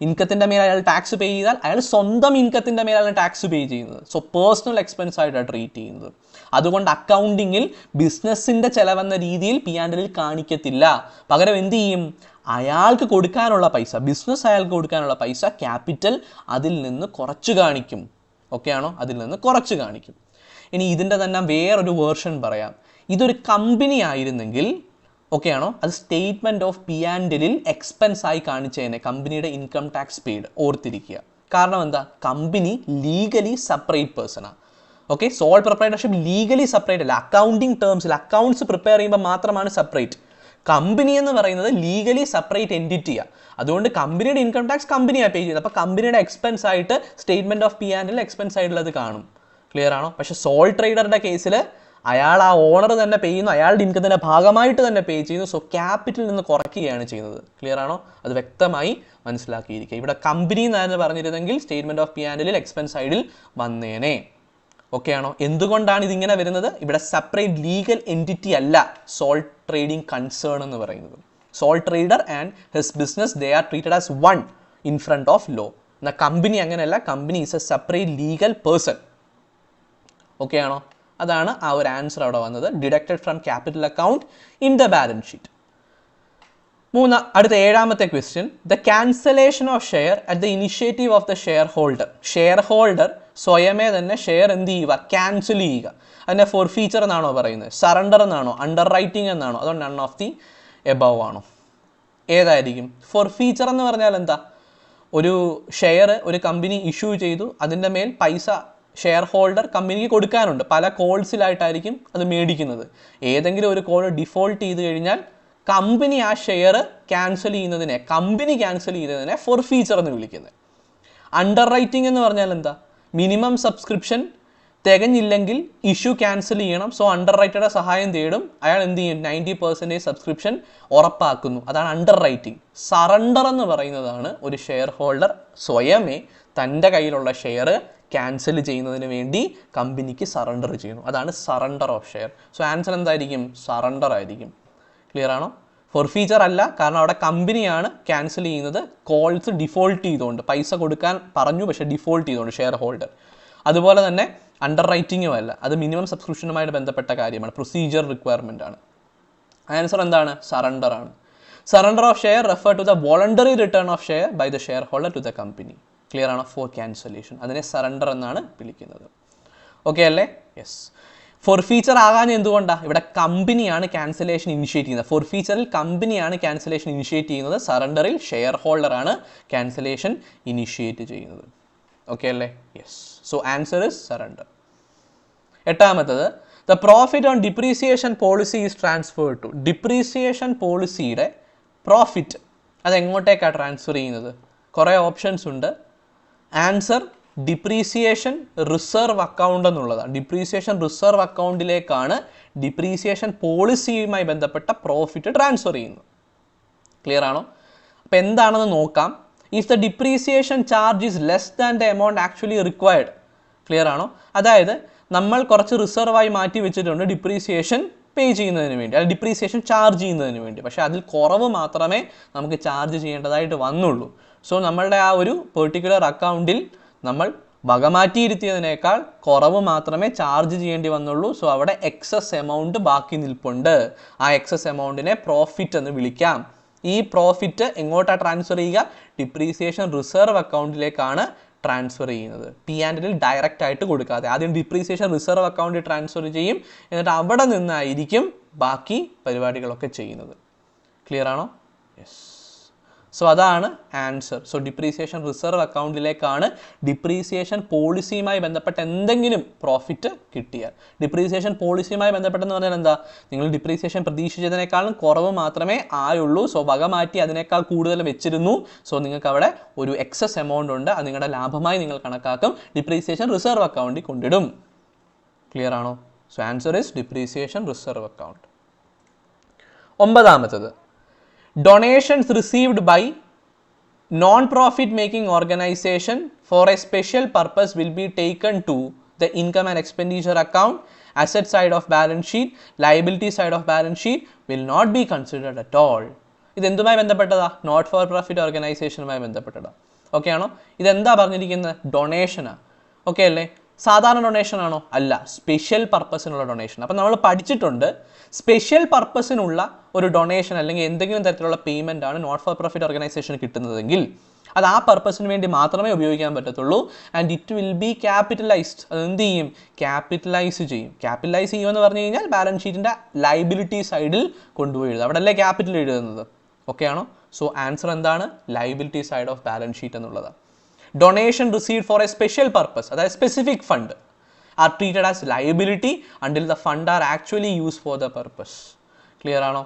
ഇൻകത്തിൻ്റെ മേലെ അയാൾ ടാക്സ് പേ ചെയ്താൽ അയാൾ സ്വന്തം ഇൻകത്തിൻ്റെ മേലാണ് ടാക്സ് പേ ചെയ്യുന്നത്. സോ പേഴ്സണൽ എക്സ്പെൻസ് ആയിട്ടാണ് ട്രീറ്റ് ചെയ്യുന്നത്. അതുകൊണ്ട് അക്കൗണ്ടിങ്ങിൽ ബിസിനസ്സിൻ്റെ ചിലവെന്ന രീതിയിൽ പി ആൻഡ് എല്ലിൽ കാണിക്കത്തില്ല. പകരം എന്ത് ചെയ്യും? അയാൾക്ക് കൊടുക്കാനുള്ള പൈസ, ബിസിനസ് അയാൾക്ക് കൊടുക്കാനുള്ള പൈസ ക്യാപിറ്റൽ അതിൽ നിന്ന് കുറച്ച് കാണിക്കും. ഓക്കെ ആണോ? അതിൽ നിന്ന് കുറച്ച് കാണിക്കും. ഇനി ഇതിൻ്റെ തന്നെ വേറൊരു വേർഷൻ പറയാം. ഇതൊരു കമ്പനി ആയിരുന്നെങ്കിൽ, ഓക്കെ ആണോ, അത് സ്റ്റേറ്റ്മെൻറ്റ് ഓഫ് പി ആൻഡ് എല്ലിൽ എക്സ്പെൻസ് ആയി കാണിച്ചതിനെ കമ്പനിയുടെ ഇൻകം ടാക്സ് പെയ്ഡ്. ഓർത്തിരിക്കുക. കാരണം എന്താ? കമ്പനി ലീഗലി സെപ്പറേറ്റ് പേഴ്സണാണ്. Okay, sole proprietorship legally separate അല്ല. അക്കൗണ്ടിങ് ടേംസിൽ അക്കൗണ്ട്സ് പ്രിപ്പയർ ചെയ്യുമ്പോൾ മാത്രമാണ് സെപ്പറേറ്റ്. കമ്പനി എന്ന് പറയുന്നത് ലീഗലി സെപ്പറേറ്റ് എൻറ്റിറ്റിയാണ്. അതുകൊണ്ട് കമ്പനിയുടെ ഇൻകം ടാക്സ് കമ്പനിയാണ് പേ ചെയ്യുന്നത്. അപ്പോൾ കമ്പനിയുടെ എക്സ്പെൻസ് ആയിട്ട് statement of P and L expense ആയിട്ടുള്ളത് കാണും. ക്ലിയർ ആണോ? പക്ഷേ സോൾ ട്രേഡറുടെ കേസിൽ അയാൾ ആ ഓണർ തന്നെ പേ ചെയ്യുന്നു, അയാളുടെ ഇൻകത്തിൻ്റെ ഭാഗമായിട്ട് തന്നെ പേ ചെയ്യുന്നു. സോ ക്യാപിറ്റലിൽ നിന്ന് കുറയ്ക്കുകയാണ് ചെയ്യുന്നത്. ക്ലിയർ ആണോ? അത് വ്യക്തമായി മനസ്സിലാക്കിയിരിക്കുക. ഇവിടെ കമ്പനി എന്നാണ് പറഞ്ഞിരുന്നെങ്കിൽ സ്റ്റേറ്റ്മെൻറ്റ് ഓഫ് പി ആൻഡ് എല്ലിൽ എക്സ്പെൻസ് സൈഡിൽ വന്നേനെ. ഓക്കെ ആണോ? എന്തുകൊണ്ടാണ് ഇതിങ്ങനെ വരുന്നത്? ഇവിടെ സെപ്പറേറ്റ് ലീഗൽ എൻറ്റിറ്റി അല്ല സോൾ ട്രേഡിംഗ് കൺസേൺ എന്ന് പറയുന്നത്. Sole trader and his business they are treated as one in front of law. എന്നാൽ കമ്പനി അങ്ങനെയല്ല. Company is a separate legal person. Okay ആണോ? അതാണ് ആ ഒരു ആൻസർ അവിടെ വന്നത്. Deducted from capital account in the balance sheet. അടുത്ത ഏഴാമത്തെ question. The cancellation of share at the initiative of the share holder. Share holder സ്വയമേ തന്നെ ഷെയർ എന്ത് ചെയ്യുക? ക്യാൻസൽ ചെയ്യുക. അതിൻ്റെ ഫോർഫീച്ചർ എന്നാണോ പറയുന്നത്? സറണ്ടർ എന്നാണോ? അണ്ടർ റൈറ്റിംഗ് എന്നാണോ? അതോ നൺ ഓഫ് ദി എബവ് ആണോ? ഏതായിരിക്കും? ഫോർഫീച്ചർ എന്ന് പറഞ്ഞാൽ എന്താ? ഒരു ഷെയർ ഒരു കമ്പനി ഇഷ്യൂ ചെയ്തു, അതിൻ്റെ മേൽ പൈസ ഷെയർ ഹോൾഡർ കമ്പനിക്ക് കൊടുക്കാനുണ്ട്. പല കോൾസിലായിട്ടായിരിക്കും അത് മേടിക്കുന്നത്. ഏതെങ്കിലും ഒരു കോൾ ഡിഫോൾട്ട് ചെയ്ത് കഴിഞ്ഞാൽ കമ്പനി ആ ഷെയർ ക്യാൻസൽ ചെയ്യുന്നതിനെ ഫോർഫീച്ചർ എന്ന് വിളിക്കുന്നത്. അണ്ടർ റൈറ്റിംഗ് എന്ന് പറഞ്ഞാൽ എന്താ? മിനിമം സബ്സ്ക്രിപ്ഷൻ തികഞ്ഞില്ലെങ്കിൽ ഇഷ്യൂ ക്യാൻസൽ ചെയ്യണം. സോ അണ്ടർ റൈറ്ററുടെ സഹായം തേടും. അയാൾ എന്ത് ചെയ്യും? 90% സബ്സ്ക്രിപ്ഷൻ ഉറപ്പാക്കുന്നു. അതാണ് അണ്ടർ റൈറ്റിംഗ്. സറണ്ടർ എന്ന് പറയുന്നതാണ് ഒരു ഷെയർ ഹോൾഡർ സ്വയമേ തൻ്റെ കയ്യിലുള്ള ഷെയർ ക്യാൻസൽ ചെയ്യുന്നതിന് വേണ്ടി കമ്പനിക്ക് സറണ്ടർ ചെയ്യുന്നു. അതാണ് surrender of share. So answer എന്തായിരിക്കും? സറണ്ടർ ആയിരിക്കും. ക്ലിയർ ആണോ? ഫോർഫീച്ചർ അല്ല, കാരണം അവിടെ കമ്പനിയാണ് ക്യാൻസൽ ചെയ്യുന്നത് കോൾസ് ഡിഫോൾട്ട് ചെയ്തുകൊണ്ട്, പൈസ കൊടുക്കാൻ പറഞ്ഞു പക്ഷേ ഡിഫോൾട്ട് ചെയ്തുകൊണ്ട് ഷെയർ ഹോൾഡർ. അതുപോലെ തന്നെ അണ്ടർ റൈറ്റിങ്ങും അല്ല, അത് മിനിമം സബ്സ്ക്രിപ്ഷനുമായിട്ട് ബന്ധപ്പെട്ട കാര്യമാണ്, പ്രൊസീജിയർ റിക്വയർമെൻ്റ് ആണ്. ആൻസർ എന്താണ്? സറണ്ടർ ആണ്. Surrender of share refer to the voluntary return of share by the shareholder to the company. Clear ആണോ? ഫോർ ക്യാൻസലേഷൻ, അതിനെ സറണ്ടർ എന്നാണ് വിളിക്കുന്നത്. ഓക്കെ അല്ലേ? യെസ്. ഫോർഫീച്ചർ ആകാൻ എന്തുകൊണ്ടാണ്? ഇവിടെ കമ്പനിയാണ് ക്യാൻസലേഷൻ ഇനിഷ്യേറ്റ് ചെയ്യുന്നത്. ഫോർഫീച്ചറിൽ കമ്പനിയാണ് ക്യാൻസലേഷൻ ഇനിഷ്യേറ്റ് ചെയ്യുന്നത്, സറണ്ടറിൽ ഷെയർ ഹോൾഡറാണ് ക്യാൻസലേഷൻ ഇനിഷ്യേറ്റ് ചെയ്യുന്നത്. ഓക്കെ അല്ലേ? Yes. So answer is surrender. എട്ടാമത്തത്, the profit on depreciation policy is transferred to. Depreciation പോളിസിയുടെ പ്രോഫിറ്റ് അത് എങ്ങോട്ടേക്കാണ് ട്രാൻസ്ഫർ ചെയ്യുന്നത്? കുറേ ഓപ്ഷൻസ് ഉണ്ട്. ആൻസർ ഡിപ്രീസിയേഷൻ റിസർവ് അക്കൗണ്ട് എന്നുള്ളതാണ്. ഡിപ്രീസിയേഷൻ റിസർവ് അക്കൗണ്ടിലേക്കാണ് ഡിപ്രീസിയേഷൻ പോളിസിയുമായി ബന്ധപ്പെട്ട പ്രോഫിറ്റ് ട്രാൻസ്ഫർ ചെയ്യുന്നത്. ക്ലിയർ ആണോ? അപ്പോൾ എന്താണെന്ന് നോക്കാം. If the depreciation charge is less than the amount actually required. Clear ആണോ? അതായത് നമ്മൾ കുറച്ച് റിസർവായി മാറ്റി വെച്ചിട്ടുണ്ട് ഡിപ്രീസിയേഷൻ പേ ചെയ്യുന്നതിന് വേണ്ടി, അല്ലെങ്കിൽ ഡിപ്രീസിയേഷൻ ചാർജ് ചെയ്യുന്നതിന് വേണ്ടി. പക്ഷേ അതിൽ കുറവ് മാത്രമേ നമുക്ക് ചാർജ് ചെയ്യേണ്ടതായിട്ട് വന്നുള്ളൂ. സോ നമ്മളുടെ ആ ഒരു പെർട്ടിക്കുലർ അക്കൗണ്ടിൽ നമ്മൾ വകമാറ്റിയിരുത്തിയതിനേക്കാൾ കുറവ് മാത്രമേ ചാർജ് ചെയ്യേണ്ടി വന്നുള്ളൂ. സോ അവിടെ എക്സസ് എമൗണ്ട് ബാക്കി നിൽപ്പുണ്ട്. ആ എക്സസ് എമൗണ്ടിനെ പ്രോഫിറ്റ് എന്ന് വിളിക്കാം. ഈ പ്രോഫിറ്റ് എങ്ങോട്ടാണ് ട്രാൻസ്ഫർ ചെയ്യുക? ഡിപ്രീസിയേഷൻ റിസർവ് അക്കൗണ്ടിലേക്കാണ് ട്രാൻസ്ഫർ ചെയ്യുന്നത്. P&L ഡയറക്റ്റ് ആയിട്ട് കൊടുക്കാതെ ആദ്യം ഡിപ്രീസിയേഷൻ റിസർവ് അക്കൗണ്ടിൽ ട്രാൻസ്ഫർ ചെയ്യും, എന്നിട്ട് അവിടെ നിന്നായിരിക്കും ബാക്കി പരിപാടികളൊക്കെ ചെയ്യുന്നത്. ക്ലിയർ ആണോ? യെസ്. സോ അതാണ് ആൻസർ. സോ ഡിപ്രീസിയേഷൻ റിസർവ് അക്കൗണ്ടിലേക്കാണ് ഡിപ്രീസിയേഷൻ പോളിസിയുമായി ബന്ധപ്പെട്ട എന്തെങ്കിലും പ്രോഫിറ്റ് കിട്ടിയാൽ. ഡിപ്രീസിയേഷൻ പോളിസിയുമായി ബന്ധപ്പെട്ടെന്ന് പറഞ്ഞാൽ എന്താ? നിങ്ങൾ ഡിപ്രീസിയേഷൻ പ്രതീക്ഷിച്ചതിനേക്കാളും കുറവ് മാത്രമേ ആയുള്ളൂ. സോ വക മാറ്റി അതിനേക്കാൾ കൂടുതൽ വെച്ചിരുന്നു. സോ നിങ്ങൾക്ക് അവിടെ ഒരു എക്സസ് എമൗണ്ട് ഉണ്ട്, അത് നിങ്ങളുടെ ലാഭമായി നിങ്ങൾ കണക്കാക്കും, ഡിപ്രീസിയേഷൻ റിസർവ് അക്കൗണ്ടിൽ കൊണ്ടിടും. ക്ലിയർ ആണോ? So answer is depreciation reserve account. ഒമ്പതാമത്തത്, donations received by non-profit making organization for a special purpose will be taken to the income and expenditure account. Asset side of balance sheet, liability side of balance sheet will not be considered at all. ഇത് എന്തുമായി ബന്ധപ്പെട്ടതാ? Not for profit ഓർഗനൈസേഷനുമായി ബന്ധപ്പെട്ടതാ. Okay ആണോ? ഇതെന്താ പറഞ്ഞിരിക്കുന്നത്? ഡൊണേഷനാണ്. Okay അല്ലേ? സാധാരണ ഡൊണേഷൻ ആണോ? അല്ല, സ്പെഷ്യൽ പർപ്പസിനുള്ള ഡൊണേഷൻ. അപ്പം നമ്മൾ പഠിച്ചിട്ടുണ്ട്, സ്പെഷ്യൽ പർപ്പസിനുള്ള ഒരു ഡൊണേഷൻ അല്ലെങ്കിൽ എന്തെങ്കിലും തരത്തിലുള്ള പേയ്മെൻ്റ് ആണ് നോട്ട് ഫോർ പ്രോഫിറ്റ് ഓർഗനൈസേഷന് കിട്ടുന്നതെങ്കിൽ അത് ആ പർപ്പസിന് വേണ്ടി മാത്രമേ ഉപയോഗിക്കാൻ പറ്റത്തുള്ളൂ. And it will be capitalised. അത് എന്ത് ചെയ്യും? ക്യാപിറ്റലൈസ് ചെയ്യും. ക്യാപിറ്റലൈസ് ചെയ്യുമെന്ന് പറഞ്ഞു കഴിഞ്ഞാൽ ബാലൻസ് ഷീറ്റിൻ്റെ ലൈബിലിറ്റി സൈഡിൽ കൊണ്ടുപോയി എഴുതുക. അവിടെ അല്ലേ ക്യാപിറ്റൽ എഴുതുന്നത്? ഓക്കെ ആണോ? സോ ആൻസർ എന്താണ്? Liability side of balance sheet എന്നുള്ളത്. Donation received for a special purpose, അതായത് specific fund, are treated as liability until the fund are actually used for the purpose. Clear ആണോ?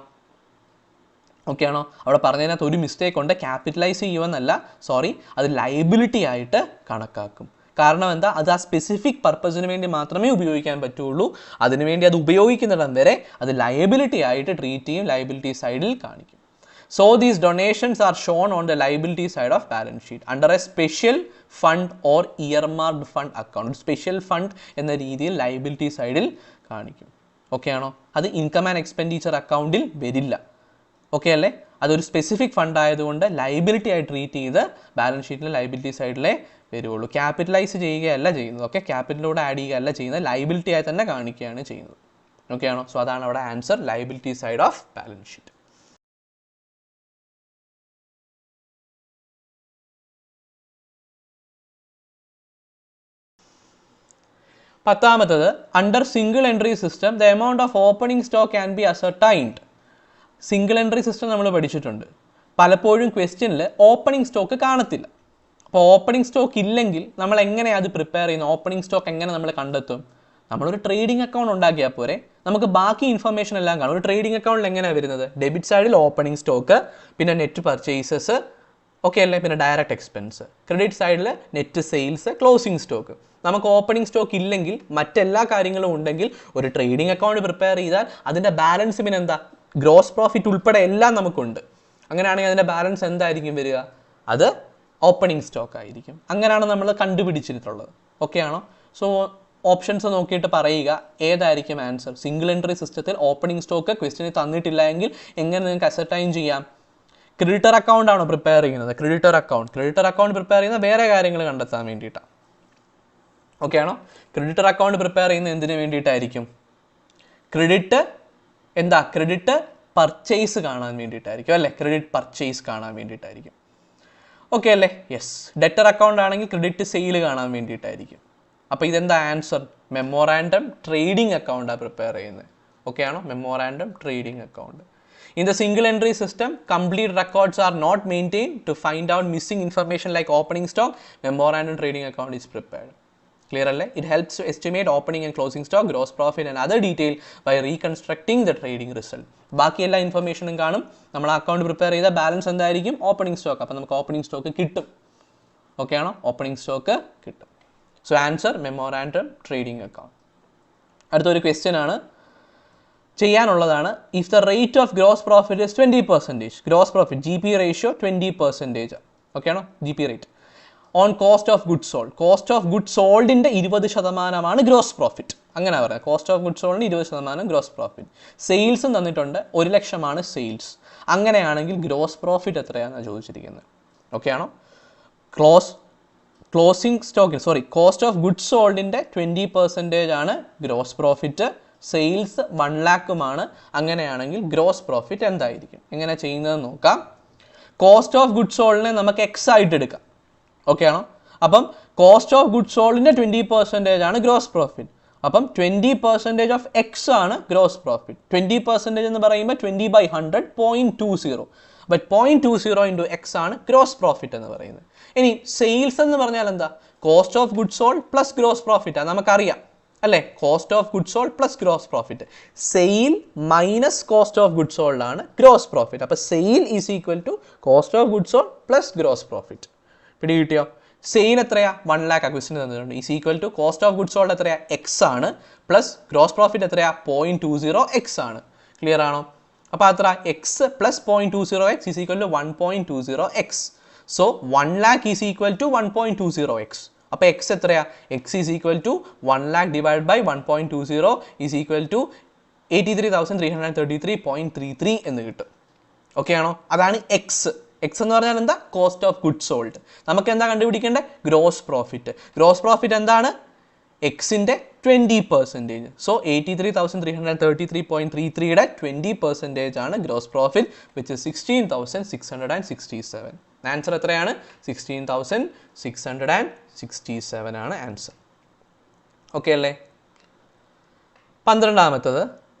Okay ആണോ? അവിടെ പറഞ്ഞതിനകത്ത് ഒരു mistake ഉണ്ട്. Capitalise ചെയ്യുമെന്നല്ല, sorry, അത് liability ആയിട്ട് കണക്കാക്കും. കാരണം എന്താ? അത് ആ സ്പെസിഫിക് പർപ്പസിന് വേണ്ടി മാത്രമേ ഉപയോഗിക്കാൻ പറ്റുള്ളൂ. അതിനുവേണ്ടി അത് ഉപയോഗിക്കുന്നിടം വരെ അത് ലയബിലിറ്റി ആയിട്ട് ട്രീറ്റ് ചെയ്യും, ലയബിലിറ്റി സൈഡിൽ കാണിക്കും. So these donations are shown on the liability side of balance sheet under a special fund or earmarked fund account. Special fund എന്ന രീതിയിൽ ലയബിലിറ്റി സൈഡിൽ കാണിക്കും. ഓക്കെ ആണോ? അത് ഇൻകം ആൻഡ് എക്സ്പെൻഡിച്ചർ അക്കൗണ്ടിൽ വരില്ല. ഓക്കെ അല്ലേ? അതൊരു സ്പെസിഫിക് ഫണ്ട് ആയതുകൊണ്ട് ലയബിലിറ്റി ആയി ട്രീറ്റ് ചെയ്ത് ബാലൻസ് ഷീറ്റിലെ ലയബിലിറ്റി സൈഡിലേ വരുള്ളൂ. ക്യാപിറ്റലൈസ് ചെയ്യുകയല്ല ചെയ്യുന്നത്. ഓക്കെ, ക്യാപിറ്റലിലൂടെ ആഡ് ചെയ്യുകയല്ല ചെയ്യുന്നത്, ലയബിലിറ്റി ആയി തന്നെ കാണിക്കുകയാണ് ചെയ്യുന്നത്. ഓക്കെ ആണോ? സോ അതാണ് അവിടെ answer, liability side of balance sheet. പത്താമത്തത്, under single entry system the amount of opening stock can be ascertained. Single entry system നമ്മൾ പഠിച്ചിട്ടുണ്ട്. പലപ്പോഴും ക്വസ്റ്റ്യനിൽ ഓപ്പണിംഗ് സ്റ്റോക്ക് കാണത്തില്ല. അപ്പോൾ ഓപ്പണിംഗ് സ്റ്റോക്ക് ഇല്ലെങ്കിൽ നമ്മൾ എങ്ങനെയാണ് അത് പ്രിപ്പയർ ചെയ്യുന്നത്? ഓപ്പണിംഗ് സ്റ്റോക്ക് എങ്ങനെ നമ്മൾ കണ്ടെത്തും? നമ്മളൊരു ട്രേഡിംഗ് അക്കൗണ്ട് ഉണ്ടാക്കിയാൽ പോരെ, നമുക്ക് ബാക്കി ഇൻഫർമേഷൻ എല്ലാം കാണും. ഒരു ട്രേഡിംഗ് അക്കൗണ്ടിൽ എങ്ങനെയാണ് വരുന്നത്? ഡെബിറ്റ് സൈഡിൽ ഓപ്പണിംഗ് സ്റ്റോക്ക്, പിന്നെ നെറ്റ് പർച്ചേസസ്, ഓക്കെ അല്ലേ, പിന്നെ ഡയറക്റ്റ് എക്സ്പെൻസ്. ക്രെഡിറ്റ് സൈഡിൽ നെറ്റ് സെയിൽസ്, ക്ലോസിംഗ് സ്റ്റോക്ക്. നമുക്ക് ഓപ്പണിംഗ് സ്റ്റോക്ക് ഇല്ലെങ്കിൽ മറ്റെല്ലാ കാര്യങ്ങളും ഉണ്ടെങ്കിൽ ഒരു ട്രേഡിംഗ് അക്കൗണ്ട് പ്രിപ്പയർ ചെയ്താൽ അതിൻ്റെ ബാലൻസ് പിന്നെ എന്താ? ഗ്രോസ് പ്രോഫിറ്റ് ഉൾപ്പെടെ എല്ലാം നമുക്കുണ്ട്. അങ്ങനെയാണെങ്കിൽ അതിൻ്റെ ബാലൻസ് എന്തായിരിക്കും വരിക? അത് ഓപ്പണിംഗ് സ്റ്റോക്ക് ആയിരിക്കും. അങ്ങനെയാണ് നമ്മൾ കണ്ടുപിടിച്ചിട്ടുള്ളത്. ഓക്കെ ആണോ? സോ ഓപ്ഷൻസ് നോക്കിയിട്ട് പറയുക ഏതായിരിക്കും ആൻസർ. സിംഗിൾ എൻട്രി സിസ്റ്റത്തിൽ ഓപ്പണിംഗ് സ്റ്റോക്ക് ക്വസ്റ്റ്യന് തന്നിട്ടില്ല എങ്കിൽ എങ്ങനെ നിങ്ങൾക്ക് അസർട്ടൈൻ ചെയ്യാം? ക്രെഡിറ്റർ അക്കൗണ്ട് ആണോ പ്രിപ്പയർ ചെയ്യുന്നത്? ക്രെഡിറ്റർ അക്കൗണ്ട് പ്രിപ്പയർ ചെയ്യുന്ന വേറെ കാര്യങ്ങൾ കണ്ടെത്താൻ വേണ്ടിയിട്ടാണ്. ഓക്കെ ആണോ? ക്രെഡിറ്റർ അക്കൗണ്ട് പ്രിപ്പയർ ചെയ്യുന്നത് എന്തിനു വേണ്ടിയിട്ടായിരിക്കും? ക്രെഡിറ്റ് പർച്ചേസ് കാണാൻ വേണ്ടിയിട്ടായിരിക്കും അല്ലേ? ക്രെഡിറ്റ് പർച്ചേസ് കാണാൻ വേണ്ടിയിട്ടായിരിക്കും. ഓക്കെ അല്ലേ? യെസ്. ഡെറ്റർ അക്കൗണ്ട് ആണെങ്കിൽ ക്രെഡിറ്റ് സെയിൽ കാണാൻ വേണ്ടിയിട്ടായിരിക്കും. അപ്പോൾ ഇതെന്താ ആൻസർ? മെമ്മോറാൻഡം ട്രേഡിംഗ് അക്കൗണ്ടാണ് പ്രിപ്പയർ ചെയ്യുന്നത്. ഓക്കെ ആണോ? Memorandum trading account. In the single entry system, complete records are not maintained. To find out missing information like opening stock, memorandum trading account is prepared. Clear alle? It helps to estimate opening and closing stock, gross profit and other detail by reconstructing the trading result. ബാക്കി എല്ലാ ഇൻഫർമേഷനും കാണും. നമ്മൾ account prepare ചെയ്ത balance എന്തായിരിക്കും? Opening stock. അപ്പോൾ നമുക്ക് opening stock കിട്ടും. ഓക്കെ ആണോ? ഓപ്പണിംഗ് സ്റ്റോക്ക് കിട്ടും. So answer memorandum trading account. അടുത്തൊരു ക്വസ്റ്റ്യൻ ആണ് ചെയ്യാനുള്ളതാണ്. If the rate of gross profit is 20%, gross profit GP ratio 20%, okay ആണോ? GP rate on cost of goods sold. Cost of goods സോൾഡിൻ്റെ 20% gross profit. അങ്ങനെ പറയാം. Cost of goods സോൾഡിന് 20% gross profit. സെയിൽസും തന്നിട്ടുണ്ട്, 1,00,000 സെയിൽസ്. അങ്ങനെയാണെങ്കിൽ ഗ്രോസ് പ്രോഫിറ്റ് എത്രയാണെന്നാണ് ചോദിച്ചിരിക്കുന്നത്. Okay ആണോ? കോസ്റ്റ് ഓഫ് ഗുഡ്സ് സോൾഡിൻ്റെ 20% ഗ്രോസ് പ്രോഫിറ്റ്. സെയിൽസ് 1,00,000 അങ്ങനെയാണെങ്കിൽ ഗ്രോസ് പ്രോഫിറ്റ് എന്തായിരിക്കും? എങ്ങനെ ചെയ്യുന്നതെന്ന് നോക്കാം. കോസ്റ്റ് ഓഫ് ഗുഡ്സ് സോൾഡിനെ നമുക്ക് എക്സ് ആയിട്ട് എടുക്കാം. ഓക്കെ ആണോ? അപ്പം കോസ്റ്റ് ഓഫ് ഗുഡ്സ് സോൾഡിൻ്റെ 20% ഗ്രോസ് പ്രോഫിറ്റ്. അപ്പം 20% ഓഫ് എക്സ് ആണ് ഗ്രോസ് പ്രോഫിറ്റ്. 20% എന്ന് പറയുമ്പോൾ 20/100 0.20. ബട്ട് 0.20 ഇൻറ്റു എക്സ് ആണ് ഗ്രോസ് പ്രോഫിറ്റ് എന്ന് പറയുന്നത്. ഇനി സെയിൽസ് എന്ന് പറഞ്ഞാൽ എന്താ? Cost of goods sold plus gross profit. നമുക്കറിയാം അല്ലേ? Cost of goods sold plus gross profit. Sale minus cost of goods sold ആണ് ഗ്രോസ് പ്രോഫിറ്റ്. അപ്പോൾ sale is equal to cost of goods sold plus gross profit. പിടി കിട്ടിയോ? Sale എത്രയാ? 1,00,000 question തന്നിട്ടുണ്ട്. Is equal to cost of goods sold എത്രയാ? X ആണ്. Plus gross profit എത്രയാ? 0.20 X ആണ്. ക്ലിയർ ആണോ? അപ്പോൾ അത്ര X plus 0.20 X is equal to 1.20 X. So 1,00,000 is equal to 1.20 X. അപ്പോൾ എക്സ് എത്രയാ? X is equal to 1,00,000 divide by 1.20 is equal to 83,333.33 എന്ന് കിട്ടും. ഓക്കെ ആണോ? അതാണ് എക്സ്. എക്സ് എന്ന് പറഞ്ഞാൽ എന്താ? Cost of goods sold. നമുക്ക് എന്താ കണ്ടുപിടിക്കേണ്ടത്? Gross profit. ഗ്രോസ് പ്രോഫിറ്റ് എന്താണ്? എക്സിൻ്റെ 20%. സോ 83,333.33യുടെ 20% ആണ് gross profit, which is 16,667. Answer എത്രയാണ്? 16,667 ആണ് ആൻസർ. ഓക്കെ അല്ലേ? 12ാമത്തത്,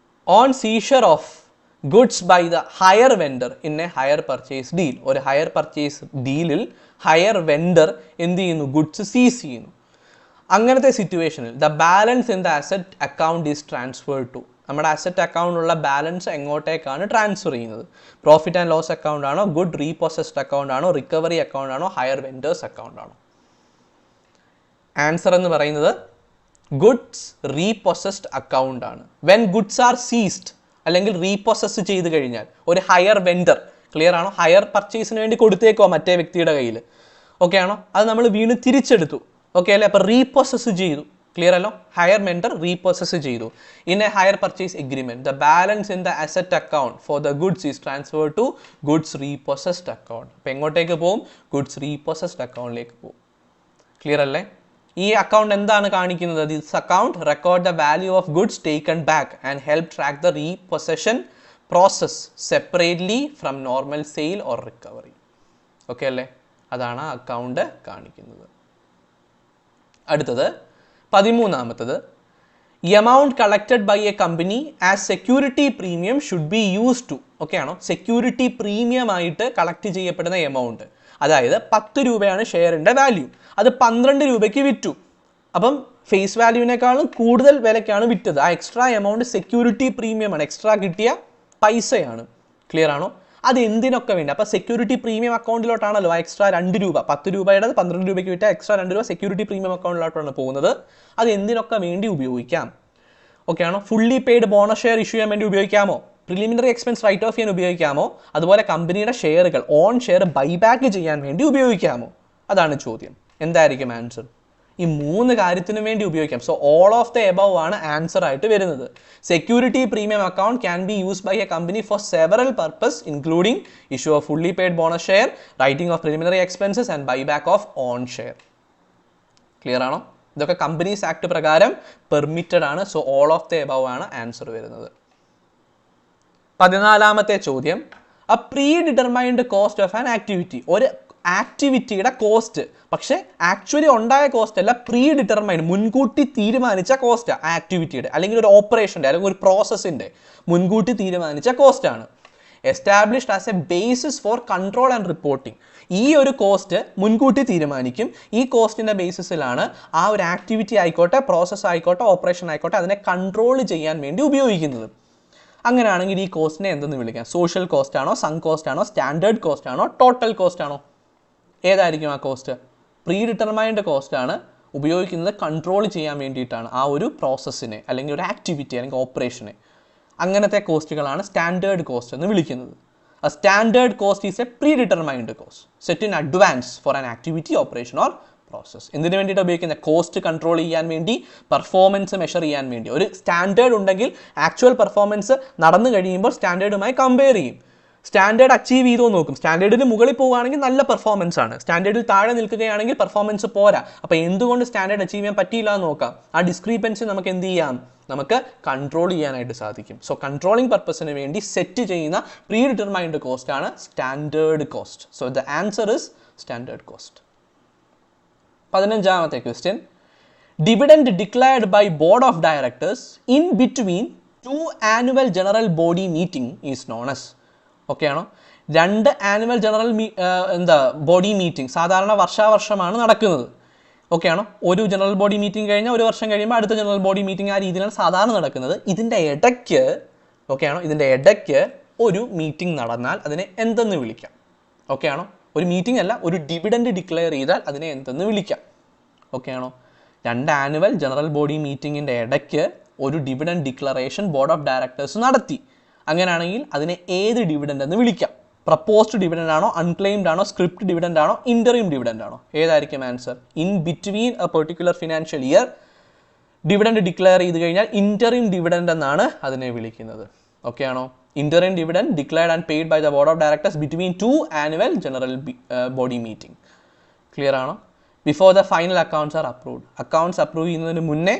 on seizure of goods by the hire vendor in a hire purchase deal. ഒരു ഹയർ പർച്ചേസ് ഡീലിൽ ഹയർ വെൻഡർ എന്ത് ചെയ്യുന്നു? ഗുഡ്സ് സീസ് ചെയ്യുന്നു. അങ്ങനത്തെ സിറ്റുവേഷനിൽ the balance in the asset account is transferred to. നമ്മുടെ അസറ്റ് അക്കൗണ്ടിലുള്ള ബാലൻസ് എങ്ങോട്ടേക്കാണ് ട്രാൻസ്ഫർ ചെയ്യുന്നത്? പ്രോഫിറ്റ് ആൻഡ് ലോസ് അക്കൗണ്ട് ആണോ? ഗുഡ് റീപ്രൊസസ്ഡ് അക്കൗണ്ട് ആണോ? റിക്കവറി അക്കൗണ്ട് ആണോ? ഹയർ വെൻഡേഴ്സ് അക്കൗണ്ട് ആണോ? ആൻസർ എന്ന് പറയുന്നത് ഗുഡ്സ് റീപ്രൊസസ്ഡ് അക്കൗണ്ട് ആണ്. വെൻ ഗുഡ്സ് ആർ സീസ്ഡ് അല്ലെങ്കിൽ റീപ്രൊസസ് ചെയ്ത് കഴിഞ്ഞാൽ ഒരു ഹയർ വെൻഡർ, ക്ലിയർ ആണോ? ഹയർ പർച്ചേസിന് വേണ്ടി കൊടുത്തേക്കോ മറ്റേ വ്യക്തിയുടെ കയ്യിൽ. ഓക്കെ ആണോ? അത് നമ്മൾ വീണ്ടും തിരിച്ചെടുത്തു. ഓക്കെ അല്ലേ? അപ്പോൾ റീപ്രൊസസ് ചെയ്തു. ക്ലിയർ അല്ലോ? ഹയർ വെൻഡർ റീപ്രൊസസ് ചെയ്തു. In a hire purchase agreement the balance in the asset account for the goods is transfer to goods reprocessed account. അപ്പോൾ എങ്ങോട്ടേക്ക് പോകും? ഗുഡ്സ് റീപ്രൊസസ്ഡ് അക്കൗണ്ടിലേക്ക് പോകും. ക്ലിയർ അല്ലേ? ഈ അക്കൗണ്ട് എന്താണ് കാണിക്കുന്നത്? This account record the value of goods taken back and help track the repossession process separately from normal sale or recovery. Okay അല്ലേ? അതാണ് ആ അക്കൗണ്ട് കാണിക്കുന്നത്. അടുത്തത് 13ാമത്തത്, amount collected by a company as security premium should be use to. Okay ആണോ? Security premium ആയിട്ട് collect ചെയ്യപ്പെടുന്ന amount, അതായത് 10 രൂപയാണ് ഷെയറിൻ്റെ വാല്യൂ, അത് 12 രൂപയ്ക്ക് വിറ്റു. അപ്പം ഫേസ് വാല്യൂവിനേക്കാളും കൂടുതൽ വിലയ്ക്കാണ് വിറ്റത്. ആ എക്സ്ട്രാ എമൗണ്ട് സെക്യൂരിറ്റി പ്രീമിയമാണ്, എക്സ്ട്രാ കിട്ടിയ പൈസയാണ്. ക്ലിയർ ആണോ? അത് എന്തിനൊക്കെ വേണ്ടി? അപ്പോൾ സെക്യൂരിറ്റി പ്രീമിയം അക്കൗണ്ടിലോട്ടാണല്ലോ ആ എക്സ്ട്രാ 2 രൂപ, 10 രൂപയുടെ 12 രൂപയ്ക്ക് വിറ്റ എക്സ്ട്രാ 2 രൂപ സെക്യൂരിറ്റി പ്രീമിയം അക്കൗണ്ടിലോട്ടാണ് പോകുന്നത്. അത് എന്തിനൊക്കെ വേണ്ടി ഉപയോഗിക്കാം? ഓക്കെ ആണോ? Fully paid bonus share issue ചെയ്യാൻ വേണ്ടി ഉപയോഗിക്കാമോ? പ്രിലിമിനറി എക്സ്പെൻസ് റൈറ്റ് ഓഫ് ചെയ്യാൻ ഉപയോഗിക്കാമോ? അതുപോലെ കമ്പനിയുടെ ഷെയറുകൾ ഓൺ ഷെയർ ബൈബാക്ക് ചെയ്യാൻ വേണ്ടി ഉപയോഗിക്കാമോ? അതാണ് ചോദ്യം. എന്തായിരിക്കും ആൻസർ? ഈ 3 കാര്യത്തിനു വേണ്ടി ഉപയോഗിക്കാം. So all of the above ആണ് ആൻസർ ആയിട്ട് വരുന്നത്. Security premium account can be used by a company for several purpose including issue of fully paid bonus share, writing off preliminary expenses and buyback of own share. Clear ആണോ? ഇതൊക്കെ companies act പ്രകാരം permitted ആണ്. So all of the above ആണ് answer വരുന്നത്. 14ാമത്തെ ചോദ്യം, a predetermined cost of an activity. ഒരു ആക്ടിവിറ്റിയുടെ കോസ്റ്റ്, പക്ഷേ ആക്ച്വലി ഉണ്ടായ കോസ്റ്റ് അല്ല, പ്രീ ഡിറ്റർമൈൻഡ് മുൻകൂട്ടി തീരുമാനിച്ച കോസ്റ്റ് ആ ആക്ടിവിറ്റിയുടെ, അല്ലെങ്കിൽ ഒരു ഓപ്പറേഷൻ്റെ അല്ലെങ്കിൽ ഒരു പ്രോസസ്സിൻ്റെ മുൻകൂട്ടി തീരുമാനിച്ച കോസ്റ്റ് ആണ്. Established as A basis for control and reporting. ഈ ഒരു കോസ്റ്റ് മുൻകൂട്ടി തീരുമാനിക്കും. ഈ കോസ്റ്റിൻ്റെ ബേസിസിലാണ് ആ ഒരു ആക്ടിവിറ്റി ആയിക്കോട്ടെ, പ്രോസസ്സ് ആയിക്കോട്ടെ, ഓപ്പറേഷൻ ആയിക്കോട്ടെ, അതിനെ കൺട്രോൾ ചെയ്യാൻ വേണ്ടി ഉപയോഗിക്കുന്നത്. അങ്ങനെയാണെങ്കിൽ ഈ കോസ്റ്റിനെ എന്തെന്ന് വിളിക്കാം? സോഷ്യൽ കോസ്റ്റ് ആണോ, സങ്ക് കോസ്റ്റ് ആണോ, സ്റ്റാൻഡേർഡ് കോസ്റ്റ് ആണോ, ടോട്ടൽ കോസ്റ്റ് ആണോ? ഏതായിരിക്കും ആ കോസ്റ്റ്? പ്രീ ഡിറ്റർമൈൻഡ് കോസ്റ്റ് ആണ്. ഉപയോഗിക്കുന്നത് കൺട്രോൾ ചെയ്യാൻ വേണ്ടിയിട്ടാണ് ആ ഒരു പ്രോസസ്സിനെ അല്ലെങ്കിൽ ഒരു ആക്ടിവിറ്റി അല്ലെങ്കിൽ ഓപ്പറേഷനെ. അങ്ങനത്തെ കോസ്റ്റുകളാണ് സ്റ്റാൻഡേർഡ് കോസ്റ്റ് എന്ന് വിളിക്കുന്നത്. A standard cost is a predetermined cost set in advance for an activity, operation or process. എന്തിനു വേണ്ടിയിട്ട് ഉപയോഗിക്കുന്നത്? കോസ്റ്റ് കൺട്രോൾ ചെയ്യാൻ വേണ്ടി, പെർഫോമൻസ് മെഷർ ചെയ്യാൻ വേണ്ടി. ഒരു സ്റ്റാൻഡേർഡ് ഉണ്ടെങ്കിൽ ആക്ച്വൽ പെർഫോമൻസ് നടന്നു കഴിയുമ്പോൾ സ്റ്റാൻഡേർഡുമായി കമ്പയർ ചെയ്യും. സ്റ്റാൻഡേർഡ് അച്ചീവ് ചെയ്തോ നോക്കും. സ്റ്റാൻഡേർഡിന് മുകളിൽ പോവുകയാണെങ്കിൽ നല്ല പെർഫോമൻസ് ആണ്, സ്റ്റാൻഡേർഡിൽ താഴെ നിൽക്കുകയാണെങ്കിൽ പെർഫോമൻസ് പോരാ. അപ്പോൾ എന്തുകൊണ്ട് സ്റ്റാൻഡേർഡ് അച്ചീവ് ചെയ്യാൻ പറ്റിയില്ല എന്ന് നോക്കാം. ആ ഡിസ്ക്രീപ്പൻസി നമുക്ക് എന്ത് ചെയ്യാം? നമുക്ക് കൺട്രോൾ ചെയ്യാനായിട്ട് സാധിക്കും. സോ കൺട്രോളിംഗ് പർപ്പസിന് വേണ്ടി സെറ്റ് ചെയ്യുന്ന പ്രീ ഡിറ്റർമൈൻഡ് കോസ്റ്റ് ആണ് standard cost. So the answer is standard cost. 15ാമത്തെ question, dividend declared by board of directors in between 2 annual general body meeting is known as. ഓക്കെ ആണോ? 2 annual general body meeting സാധാരണ വർഷാവർഷമാണ് നടക്കുന്നത്. Okay ആണോ? ഒരു general body meeting കഴിഞ്ഞാൽ ഒരു വർഷം കഴിയുമ്പോൾ അടുത്ത ജനറൽ ബോഡി മീറ്റിംഗ് ആ രീതിയിലാണ് സാധാരണ നടക്കുന്നത്. ഇതിൻ്റെ ഇടയ്ക്ക്, ഓക്കെ ആണോ, ഇതിൻ്റെ ഇടയ്ക്ക് ഒരു മീറ്റിംഗ് നടന്നാൽ അതിനെ എന്തെന്ന് വിളിക്കാം? ഓക്കെ ആണോ? ഒരു മീറ്റിംഗ് അല്ല, ഒരു ഡിവിഡൻഡ് ഡിക്ലെയർ ചെയ്താൽ അതിനെ എന്തെന്ന് വിളിക്കാം? ഓക്കെ ആണോ? 2 ആനുവൽ ജനറൽ ബോഡി മീറ്റിങ്ങിൻ്റെ ഇടയ്ക്ക് ഒരു dividend declaration board of directors നടത്തി. അങ്ങനെയാണെങ്കിൽ അതിനെ ഏത് ഡിവിഡൻഡ് എന്ന് വിളിക്കാം? പ്രപ്പോസ്ഡ് ഡിവിഡൻഡ് ആണോ, അൺക്ലെയിംഡ് ആണോ, സ്ക്രിപ്റ്റ് ഡിവിഡൻഡ് ആണോ, ഇൻ്ററിം ഡിവിഡൻഡ് ആണോ? ഏതായിരിക്കും answer? In between a particular financial year dividend declare ചെയ്ത് കഴിഞ്ഞാൽ ഇൻ്ററിം ഡിവിഡൻഡ് എന്നാണ് അതിനെ വിളിക്കുന്നത്. ഓക്കെ ആണോ? Interim dividend declared and paid by the board of directors between 2 annual general body meeting. Clear ആണോ? Before the final accounts are approved. Accounts approve ചെയ്യുന്നതിന് മുന്നേ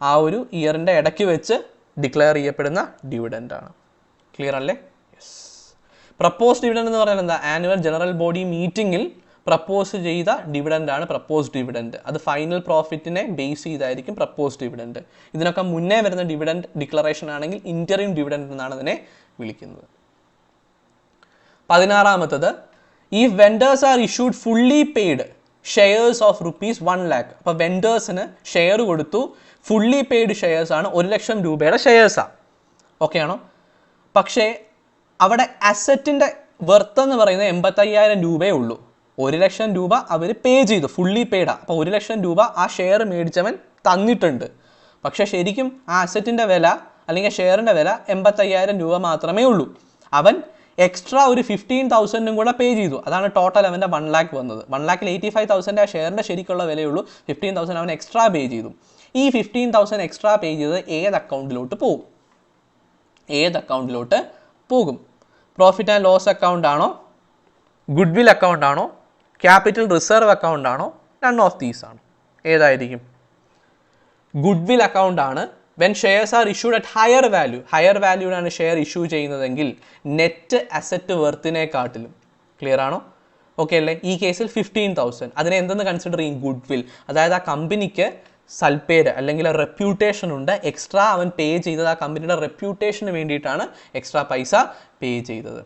ആ ഒരു ഇയറിൻ്റെ ഇടയ്ക്ക് വെച്ച് ഡിക്ലെയർ ചെയ്യപ്പെടുന്ന ഡിവിഡൻഡ് ആണ്. ക്ലിയർ അല്ലേ? യെസ്. പ്രപ്പോസ് ഡിവിഡൻഡ് എന്ന് പറഞ്ഞാൽ എന്താ? ആനുവൽ ജനറൽ ബോഡി മീറ്റിംഗിൽ പ്രപ്പോസ് ചെയ്ത ഡിവിഡൻഡ് ആണ് പ്രപ്പോസ് ഡിവിഡൻഡ്. അത് ഫൈനൽ പ്രോഫിറ്റിനെ ബേസ് ചെയ്തായിരിക്കും പ്രപ്പോസ് ഡിവിഡൻഡ്. ഇതിനൊക്കെ മുന്നേ വരുന്ന ഡിവിഡൻഡ് ഡിക്ലറേഷൻ ആണെങ്കിൽ ഇൻ്ററിം ഡിവിഡൻഡ് എന്നാണ് അതിനെ വിളിക്കുന്നത്. 16ാമത്തത്, if vendors are issued fully paid shares of ₹1 lakh. അപ്പോൾ വെൻഡേഴ്സിന് ഷെയർ കൊടുത്തു, ഫുള്ളി പെയ്ഡ് ഷെയർസ് ആണ്, 1 ലക്ഷം രൂപയുടെ ഷെയർസാണ്. ഓക്കെ ആണോ? പക്ഷേ അവിടെ അസറ്റിൻ്റെ വെർത്ത് എന്ന് പറയുന്നത് 85,000 രൂപയേ ഉള്ളൂ. 1 ലക്ഷം രൂപ അവർ പേ ചെയ്തു, ഫുള്ളി പെയ്ഡാണ്. അപ്പോൾ 1 ലക്ഷം രൂപ ആ ഷെയർ മേടിച്ചവൻ തന്നിട്ടുണ്ട്. പക്ഷേ ശരിക്കും ആ അസറ്റിൻ്റെ വില അല്ലെങ്കിൽ ഷെയറിൻ്റെ വില 85,000 രൂപ മാത്രമേ ഉള്ളൂ. അവൻ എക്സ്ട്രാ ഒരു 15,000 കൂടെ പേ ചെയ്തു. അതാണ് ടോട്ടൽ അവൻ്റെ 1 lakh വന്നത്. 1,85,000 ആ ഷെയറിൻ്റെ ശരിക്കുള്ള വിലയുള്ളൂ. 15,000 അവൻ എക്സ്ട്രാ പേ ചെയ്തു. ഈ 15,000 എക്സ്ട്രാ പേ ചെയ്തത് ഏത് അക്കൗണ്ടിലോട്ട് പോകും? പ്രോഫിറ്റ് ആൻഡ് ലോസ് അക്കൗണ്ട് ആണോ, ഗുഡ്വിൽ അക്കൗണ്ട് ആണോ, ക്യാപിറ്റൽ റിസർവ് അക്കൗണ്ട് ആണോ, നൺ ഓഫ് ദീസ് ആണോ? ഏതായിരിക്കും? ഗുഡ്വിൽ അക്കൗണ്ട് ആണ്. When shares are issued at higher വാല്യൂലാണ് ഷെയർ ഇഷ്യൂ ചെയ്യുന്നതെങ്കിൽ നെറ്റ് അസറ്റ് വെർത്തിനെക്കാട്ടിലും. ക്ലിയർ ആണോ? ഓക്കെ അല്ലേ? ഈ കേസിൽ 15,000 അതിനെ എന്തെന്ന് കൺസിഡർ ചെയ്യും? ഗുഡ്വിൽ. അതായത് ആ കമ്പനിക്ക് സൽപ്പേര് അല്ലെങ്കിൽ റെപ്യൂട്ടേഷൻ ഉണ്ട്. എക്സ്ട്രാ അവൻ പേ ചെയ്തത് ആ കമ്പനിയുടെ റെപ്യൂട്ടേഷന് വേണ്ടിയിട്ടാണ് എക്സ്ട്രാ പൈസ പേ ചെയ്തത്.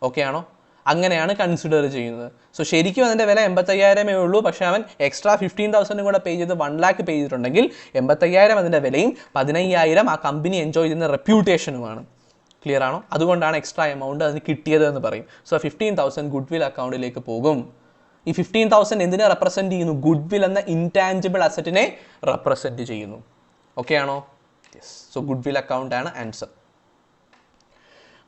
ഓക്കെ ആണോ? അങ്ങനെയാണ് കൺസിഡർ ചെയ്യുന്നത്. സോ ശരിക്കും അതിൻ്റെ വില 85,000 ഉള്ളൂ. പക്ഷേ അവൻ എക്സ്ട്രാ 15,000 കൂടെ പേ ചെയ്ത് 1 lakh പേ ചെയ്തിട്ടുണ്ടെങ്കിൽ 85,000 അതിൻ്റെ വിലയും 15,000 ആ കമ്പനി എൻജോയ് ചെയ്യുന്ന റെപ്യൂട്ടേഷനുമാണ്. ക്ലിയർ ആണോ? അതുകൊണ്ടാണ് എക്സ്ട്രാ എമൗണ്ട് അതിന് കിട്ടിയത് എന്ന് പറയും. സോ 15,000 ഗുഡ്വിൽ അക്കൗണ്ടിലേക്ക് പോകും. ഈ 15,000 എന്തിനെ റെപ്രസെൻറ്റ് ചെയ്യുന്നു? ഗുഡ്വിൽ എന്ന ഇൻടാഞ്ചിബിൾ അസറ്റിനെ റെപ്രസെൻറ്റ് ചെയ്യുന്നു. ഓക്കെ ആണോ? യെസ്. സോ ഗുഡ്വിൽ അക്കൗണ്ട് ആണ് answer.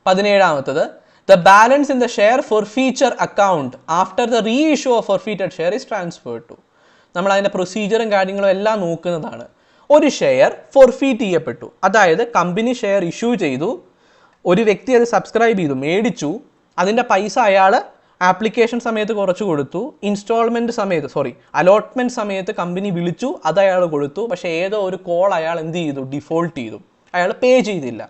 17ാമത്തത്, the balance in the share forfeiture account after the reissue of forfeited share is transferred to. നമ്മൾ അതിൻ്റെ പ്രൊസീജിയറും കാര്യങ്ങളും എല്ലാം നോക്കുന്നതാണ്. ഒരു ഷെയർ ഫോർഫീറ്റ് ചെയ്യപ്പെട്ടു, അതായത് കമ്പനി ഷെയർ ഇഷ്യൂ ചെയ്തു, ഒരു വ്യക്തി അത് സബ്സ്ക്രൈബ് ചെയ്തു, മേടിച്ചു, അതിൻ്റെ പൈസ അയാൾ ആപ്ലിക്കേഷൻ സമയത്ത് കുറച്ച് കൊടുത്തു, അലോട്ട്മെൻറ്റ് സമയത്ത് കമ്പനി വിളിച്ചു, അത് അയാൾ കൊടുത്തു. പക്ഷേ ഏതോ ഒരു കോൾ അയാൾ എന്ത് ചെയ്തു, ഡിഫോൾട്ട് ചെയ്തു, അയാൾ പേ ചെയ്തില്ല.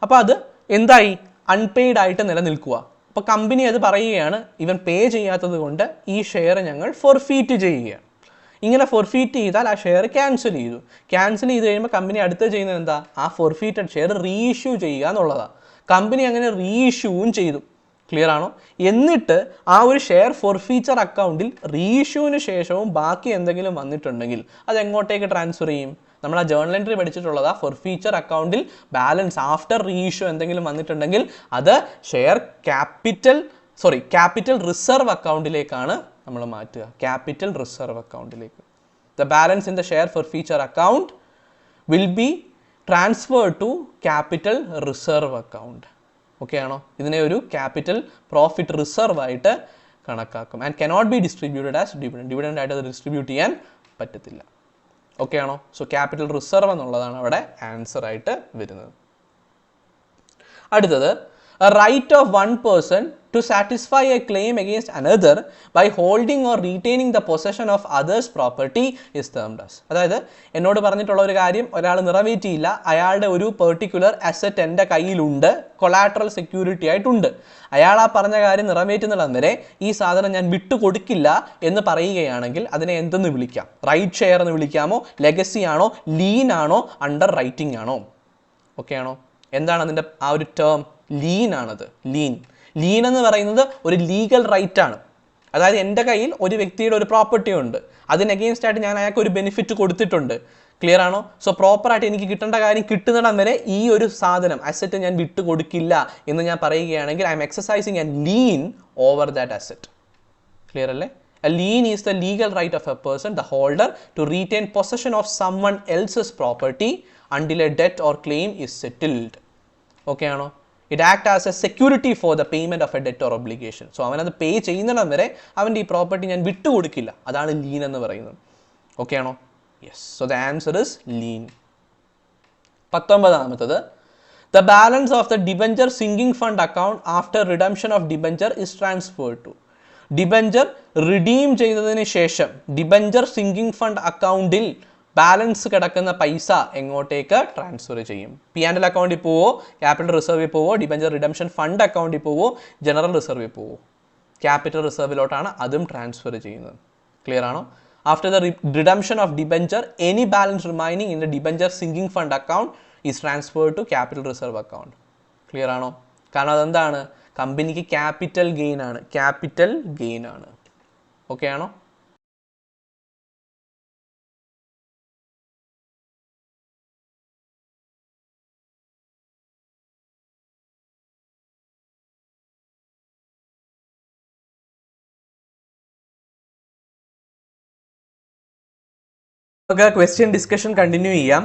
അപ്പോൾ അത് എന്തായി, അൺപെയ്ഡ് ആയിട്ട് നിലനിൽക്കുക. അപ്പോൾ കമ്പനി അത് പറയുകയാണ്, ഇവൻ പേ ചെയ്യാത്തത് കൊണ്ട് ഈ ഷെയർ ഞങ്ങൾ ഫോർഫീറ്റ് ചെയ്യുകയാണ്. ഇങ്ങനെ ഫോർഫീറ്റ് ചെയ്താൽ ആ ഷെയർ ക്യാൻസൽ ചെയ്തു കഴിയുമ്പോൾ കമ്പനി അടുത്ത് ചെയ്യുന്നത് എന്താ, ആ ഫോർഫീറ്റഡ് ഷെയർ റീഇഷ്യൂ ചെയ്യുക എന്നുള്ളതാണ്. കമ്പനി അങ്ങനെ റീഇഷ്യൂവും ചെയ്തു. ക്ലിയർ ആണോ? എന്നിട്ട് ആ ഒരു ഷെയർ ഫോർഫീച്ചർ അക്കൗണ്ടിൽ റീഇഷ്യൂവിന് ശേഷവും ബാക്കി എന്തെങ്കിലും വന്നിട്ടുണ്ടെങ്കിൽ അത് എങ്ങോട്ടേക്ക് ട്രാൻസ്ഫർ ചെയ്യും? നമ്മൾ ആ ജേർണൽ എൻട്രി പഠിച്ചിട്ടുള്ളത് ഫോർഫീച്ചർ അക്കൗണ്ടിൽ ബാലൻസ് ആഫ്റ്റർ റീഇഷ്യൂ എന്തെങ്കിലും വന്നിട്ടുണ്ടെങ്കിൽ അത് ക്യാപിറ്റൽ റിസർവ് അക്കൗണ്ടിലേക്കാണ് നമ്മൾ മാറ്റുക. ക്യാപിറ്റൽ റിസർവ് അക്കൗണ്ടിലേക്ക്. The balance in the share forfeiture account will be transferred to capital reserve account. Okay ആണോ? ഇതിനെ ഒരു ക്യാപിറ്റൽ പ്രോഫിറ്റ് റിസർവ് ആയിട്ട് കണക്കാക്കും. And cannot be distributed as dividend ആയിട്ട് അത് ഡിസ്ട്രിബ്യൂട്ട് ചെയ്യാൻ പറ്റത്തില്ല. ഓക്കെ ആണോ? സോ ക്യാപിറ്റൽ റിസർവ് എന്നുള്ളതാണ് അവിടെ ആൻസർ ആയിട്ട് വരുന്നത്. അടുത്തത്, a right of one person to satisfy a claim against another by holding or retaining the possession of others property is termed as. അതായത് എന്നോട് പറഞ്ഞിട്ടുള്ള ഒരു കാര്യം ഒരാൾ നിറവേറ്റിയില്ല, അയാളുടെ ഒരു പെർട്ടിക്കുലർ അസറ്റ് എൻ്റെ കയ്യിലുണ്ട്, കൊളാട്രൽ സെക്യൂരിറ്റി ആയിട്ടുണ്ട്, അയാൾ ആ പറഞ്ഞ കാര്യം നിറവേറ്റുന്നിടം വരെ ഈ സാധനം ഞാൻ വിട്ടുകൊടുക്കില്ല എന്ന് പറയുകയാണെങ്കിൽ അതിനെ എന്തെന്ന് വിളിക്കാം? റൈറ്റ് ഷെയർ എന്ന് വിളിക്കാമോ, ലെഗസി ആണോ, ലീൻ ആണോ, അണ്ടർ റൈറ്റിംഗ് ആണോ? ഓക്കെ ആണോ? എന്താണ് അതിൻ്റെ ആ ഒരു ടേം? ലീൻ ആണത്. ലീൻ എന്ന് പറയുന്നത് ഒരു ലീഗൽ റൈറ്റ് ആണ്. അതായത് എൻ്റെ കയ്യിൽ ഒരു വ്യക്തിയുടെ ഒരു പ്രോപ്പർട്ടി ഉണ്ട്, അതിന് അഗെയിൻസ്റ്റ് ആയിട്ട് ഞാൻ അയാൾക്ക് ഒരു ബെനിഫിറ്റ് കൊടുത്തിട്ടുണ്ട്. ക്ലിയർ ആണോ? സോ പ്രോപ്പറായിട്ട് എനിക്ക് കിട്ടേണ്ട കാര്യം കിട്ടുന്നിടം വരെ ഈ ഒരു സാധനം അസറ്റ് ഞാൻ വിട്ടു കൊടുക്കില്ല എന്ന് ഞാൻ പറയുകയാണെങ്കിൽ I M exercising A lean over that asset. Clear അല്ലേ? A lien is the legal right of a person, the holder, to retain possession of someone else's property until a debt or claim is settled. Okay ആണോ? It acts as a security for the payment of a debt or obligation. So അവനത് പേ ചെയ്യുന്നിടം വരെ അവൻ്റെ ഈ property ഞാൻ വിട്ടുകൊടുക്കില്ല. അതാണ് lean എന്ന് പറയുന്നത്. Okay ആണോ? Yes. So the answer is lien. 19ാമത്തത്, the balance of the debenture sinking fund account after redemption of debenture is transferred to. Debenture redeem ചെയ്തതിന് ശേഷം ഡിബഞ്ചർ സിങ്കിങ് ഫണ്ട് അക്കൗണ്ടിൽ ബാലൻസ് കിടക്കുന്ന പൈസ എങ്ങോട്ടേക്ക് ട്രാൻസ്ഫർ ചെയ്യും? പി ആൻഡ് എൽ അക്കൗണ്ടിൽ പോവോ, capital റിസർവിൽ പോവോ, ഡിബഞ്ചർ റിഡംഷൻ ഫണ്ട് അക്കൗണ്ടിൽ പോവോ, ജനറൽ റിസർവിൽ പോവോ? ക്യാപിറ്റൽ റിസർവിലോട്ടാണ് അതും ട്രാൻസ്ഫർ ചെയ്യുന്നത്. ക്ലിയർ ആണോ? After the redemption of debenture any balance remaining in the debenture sinking fund account is transferred to capital reserve account. Clear ആണോ? കാരണം അതെന്താണ്? കമ്പനിക്ക് ക്യാപിറ്റൽ ഗെയിൻ ആണ്. ഓക്കെ ആണോ? നമുക്ക് ക്വസ്റ്റ്യൻ ഡിസ്കഷൻ കണ്ടിന്യൂ ചെയ്യാം.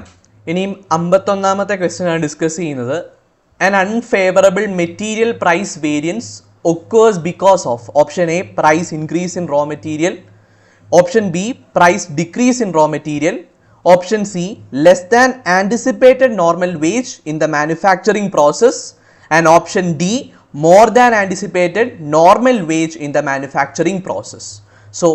ഇനിയും 51ാമത്തെ ക്വസ്റ്റ്യൻ ആണ് ഡിസ്കസ് ചെയ്യുന്നത്. An unfavorable material price variance occurs because of option A, price increase in raw material, option B, price decrease in raw material, option C, less than anticipated normal wage in the manufacturing process, and option D, more than anticipated normal wage in the manufacturing process. So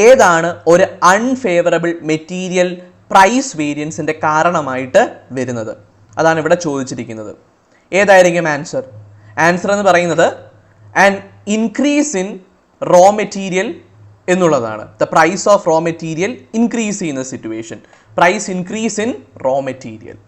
ഏതാണ് ഒരു unfavourable material price വേരിയൻസിൻ്റെ കാരണമായിട്ട് വരുന്നത്? അതാണ് ഇവിടെ ചോദിച്ചിരിക്കുന്നത്. ഏതായിരിക്കും answer? Answer എന്ന് പറയുന്നത് an increase in raw material എന്നുള്ളതാണ്. The price of raw material increase ചെയ്യുന്ന situation. Price increase in raw material.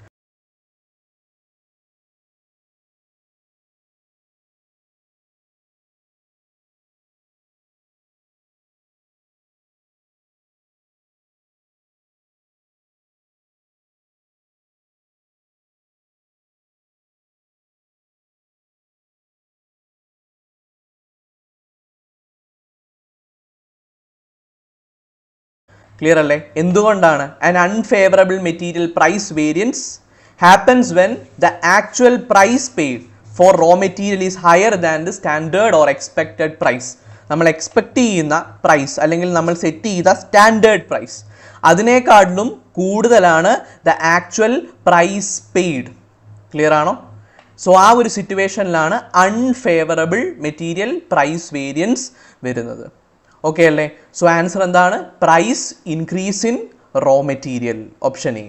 Clear അല്ലേ? എന്തുകൊണ്ടാണ്? An unfavourable material price variance happens when the actual price paid for raw material is higher than the standard or expected price. നമ്മൾ expect ചെയ്യുന്ന price അല്ലെങ്കിൽ നമ്മൾ set ചെയ്ത standard price അതിനേക്കാളും കൂടുതലാണ് the actual price paid. Clear ആണോ? So ആ ഒരു സിറ്റുവേഷനിലാണ് അൺഫേവറബിൾ മെറ്റീരിയൽ പ്രൈസ് വേരിയൻസ് വരുന്നത്. ഓക്കെ അല്ലേ? സോ ആൻസർ എന്താണ്? Price increase in raw material, option A.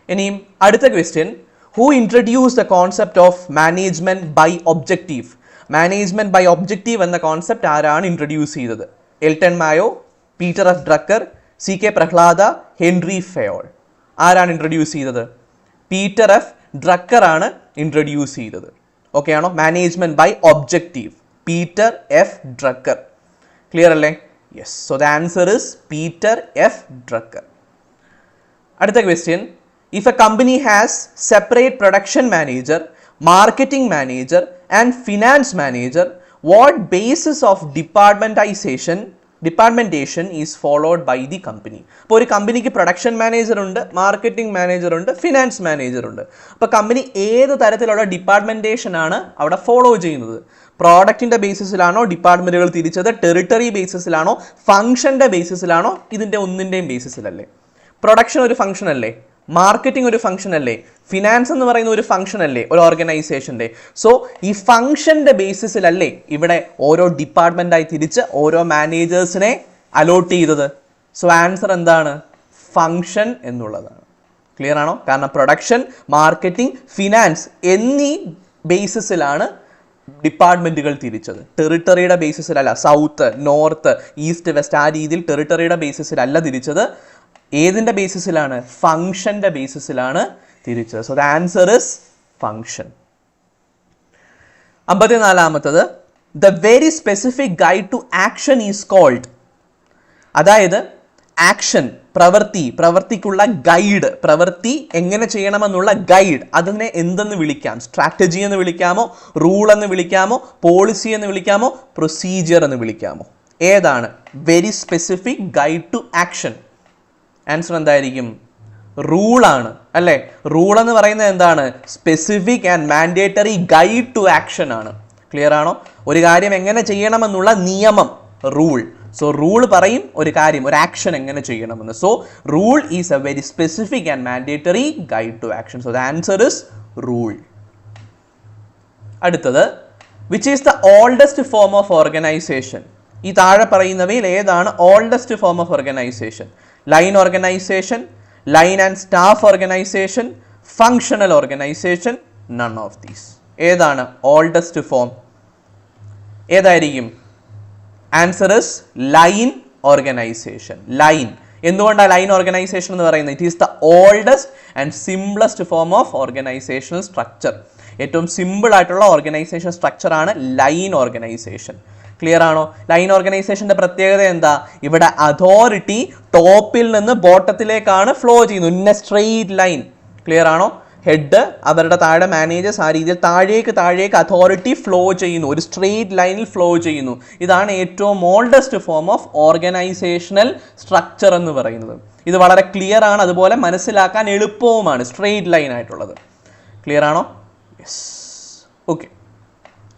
ഇനിയും അടുത്ത question, who introduce the concept of management by objective? Management by objective എന്ന കോൺസെപ്റ്റ് ആരാണ് ഇൻട്രൊഡ്യൂസ് ചെയ്തത്? Elton Mayo, Peter F Drucker, C K Prahalad, Henry Fayol. ആരാണ് introduce ചെയ്തത്? Peter F Drucker ആണ് introduce ചെയ്തത്. Okay ആണോ? Management by objective, Peter F Drucker. Clear അല്ലേ? Yes. So the answer is Peter F Drucker. അടുത്ത question, if a company has separate production manager, marketing manager and finance manager, what basis of departmentation is followed by the company? അപ്പോൾ ഒരു കമ്പനിക്ക് production manager ഉണ്ട്, marketing manager ഉണ്ട്, finance manager ഉണ്ട്. അപ്പോൾ company ഏത് തരത്തിലുള്ള ഡിപ്പാർട്ട്മെന്റേഷൻ ആണ് അവിടെ ഫോളോ ചെയ്യുന്നത്? പ്രോഡക്റ്റിന്റെ ബേസിസിലാണോ ഡിപ്പാർട്ട്മെന്റുകൾ തിരിച്ചത്? ടെറിട്ടറി ബേസിസിലാണോ? ഫംഗ്ഷന്റെ ബേസിസിലാണോ? ഇതിന്റെ ഒന്നിന്റെയും ബേസിസിലല്ലേ? പ്രൊഡക്ഷൻ ഒരു ഫംഗ്ഷൻ അല്ലേ? മാർക്കറ്റിംഗ് ഒരു ഫംഗ്ഷൻ അല്ലേ? ഫിനാൻസ് എന്ന് പറയുന്ന ഒരു ഫംഗ്ഷൻ അല്ലേ ഒരു ഓർഗനൈസേഷന്റെ? സോ ഈ ഫംഗ്ഷന്റെ ബേസിസിലല്ലേ ഇവിടെ ഓരോ ഡിപ്പാർട്ട്മെന്റായി തിരിച്ച് ഓരോ മാനേജേഴ്സിനെ അലോട്ട് ചെയ്തത്? സോ ആൻസർ എന്താണ്? ഫംഗ്ഷൻ എന്നുള്ളതാണ്. ക്ലിയർ ആണോ? കാരണം പ്രൊഡക്ഷൻ, മാർക്കറ്റിംഗ്, ഫിനാൻസ് എന്നീ ബേസിസിലാണ് ഡിപ്പാർട്ട്മെന്റുകൾ തിരിച്ചത്. ടെറിട്ടറിയുടെ ബേസിസിലല്ല, സൗത്ത്, നോർത്ത്, ഈസ്റ്റ്, വെസ്റ്റ് ആ രീതിയിൽ ടെറിട്ടറിയുടെ ബേസിസിലല്ല തിരിച്ചത്. ഏതിൻ്റെ ബേസിസിലാണ്? ഫംഗ്ഷന്റെ ബേസിസിലാണ് തിരിച്ചത്. So the answer is function. 54ാമത്തത്, the very specific guide to action is called. അതായത് ആക്ഷൻ, പ്രവൃത്തിക്കുള്ള ഗൈഡ്, പ്രവൃത്തി എങ്ങനെ ചെയ്യണമെന്നുള്ള ഗൈഡ്, അതിനെ എന്തെന്ന് വിളിക്കാം? സ്ട്രാറ്റജി എന്ന് വിളിക്കാമോ, റൂൾ എന്ന് വിളിക്കാമോ, പോളിസി എന്ന് വിളിക്കാമോ, പ്രൊസീജിയർ എന്ന് വിളിക്കാമോ? ഏതാണ് very specific guide to action? Answer എന്തായിരിക്കും? റൂളാണ് അല്ലേ? റൂൾ എന്ന് പറയുന്നത് എന്താണ്? Specific and mandatory guide to action ആണ്. ക്ലിയർ ആണോ? ഒരു കാര്യം എങ്ങനെ ചെയ്യണമെന്നുള്ള നിയമം, റൂൾ. സോ റൂൾ പറയും ഒരു കാര്യം, ഒരു ആക്ഷൻ എങ്ങനെ ചെയ്യണമെന്ന്. So rule is a very specific and mandatory guide to action. So the answer is rule. അടുത്തത്, which is the oldest form of organization? ഈ താഴെ പറയുന്നവയിൽ ഏതാണ് oldest form of organization? Line organization, line and staff organization, functional organization, none of these. ഏതാണ് oldest form? ഏതായിരിക്കും? Answer is line organization. Line. എന്തുകൊണ്ടാണ് line organization എന്ന് പറയുന്നത്? It is the oldest and simplest form of organizational structure. ഏറ്റവും simple ആയിട്ടുള്ള organisation structure ആണ് line organisation. Clear ആണോ? Line ഓർഗനൈസേഷന്റെ പ്രത്യേകത എന്താ? ഇവിടെ അതോറിറ്റി ടോപ്പിൽ നിന്ന് ബോട്ടത്തിലേക്കാണ് ഫ്ലോ ചെയ്യുന്നത്, in A straight line. Clear ആണോ? ഹെഡ്, അവരുടെ താഴെ മാനേജേഴ്സ്, ആ രീതിയിൽ താഴേക്ക് അതോറിറ്റി ഫ്ലോ ചെയ്യുന്നു, ഒരു സ്ട്രെയിറ്റ് ലൈനിൽ ഫ്ലോ ചെയ്യുന്നു. ഇതാണ് ഏറ്റവും oldest form of organizational structure എന്ന് പറയുന്നത്. ഇത് വളരെ ക്ലിയർ ആണ്, അതുപോലെ മനസ്സിലാക്കാൻ എളുപ്പവുമാണ്, സ്ട്രെയിറ്റ് ലൈൻ ആയിട്ടുള്ളത്. ക്ലിയർ ആണോ? യെസ്. ഓക്കെ.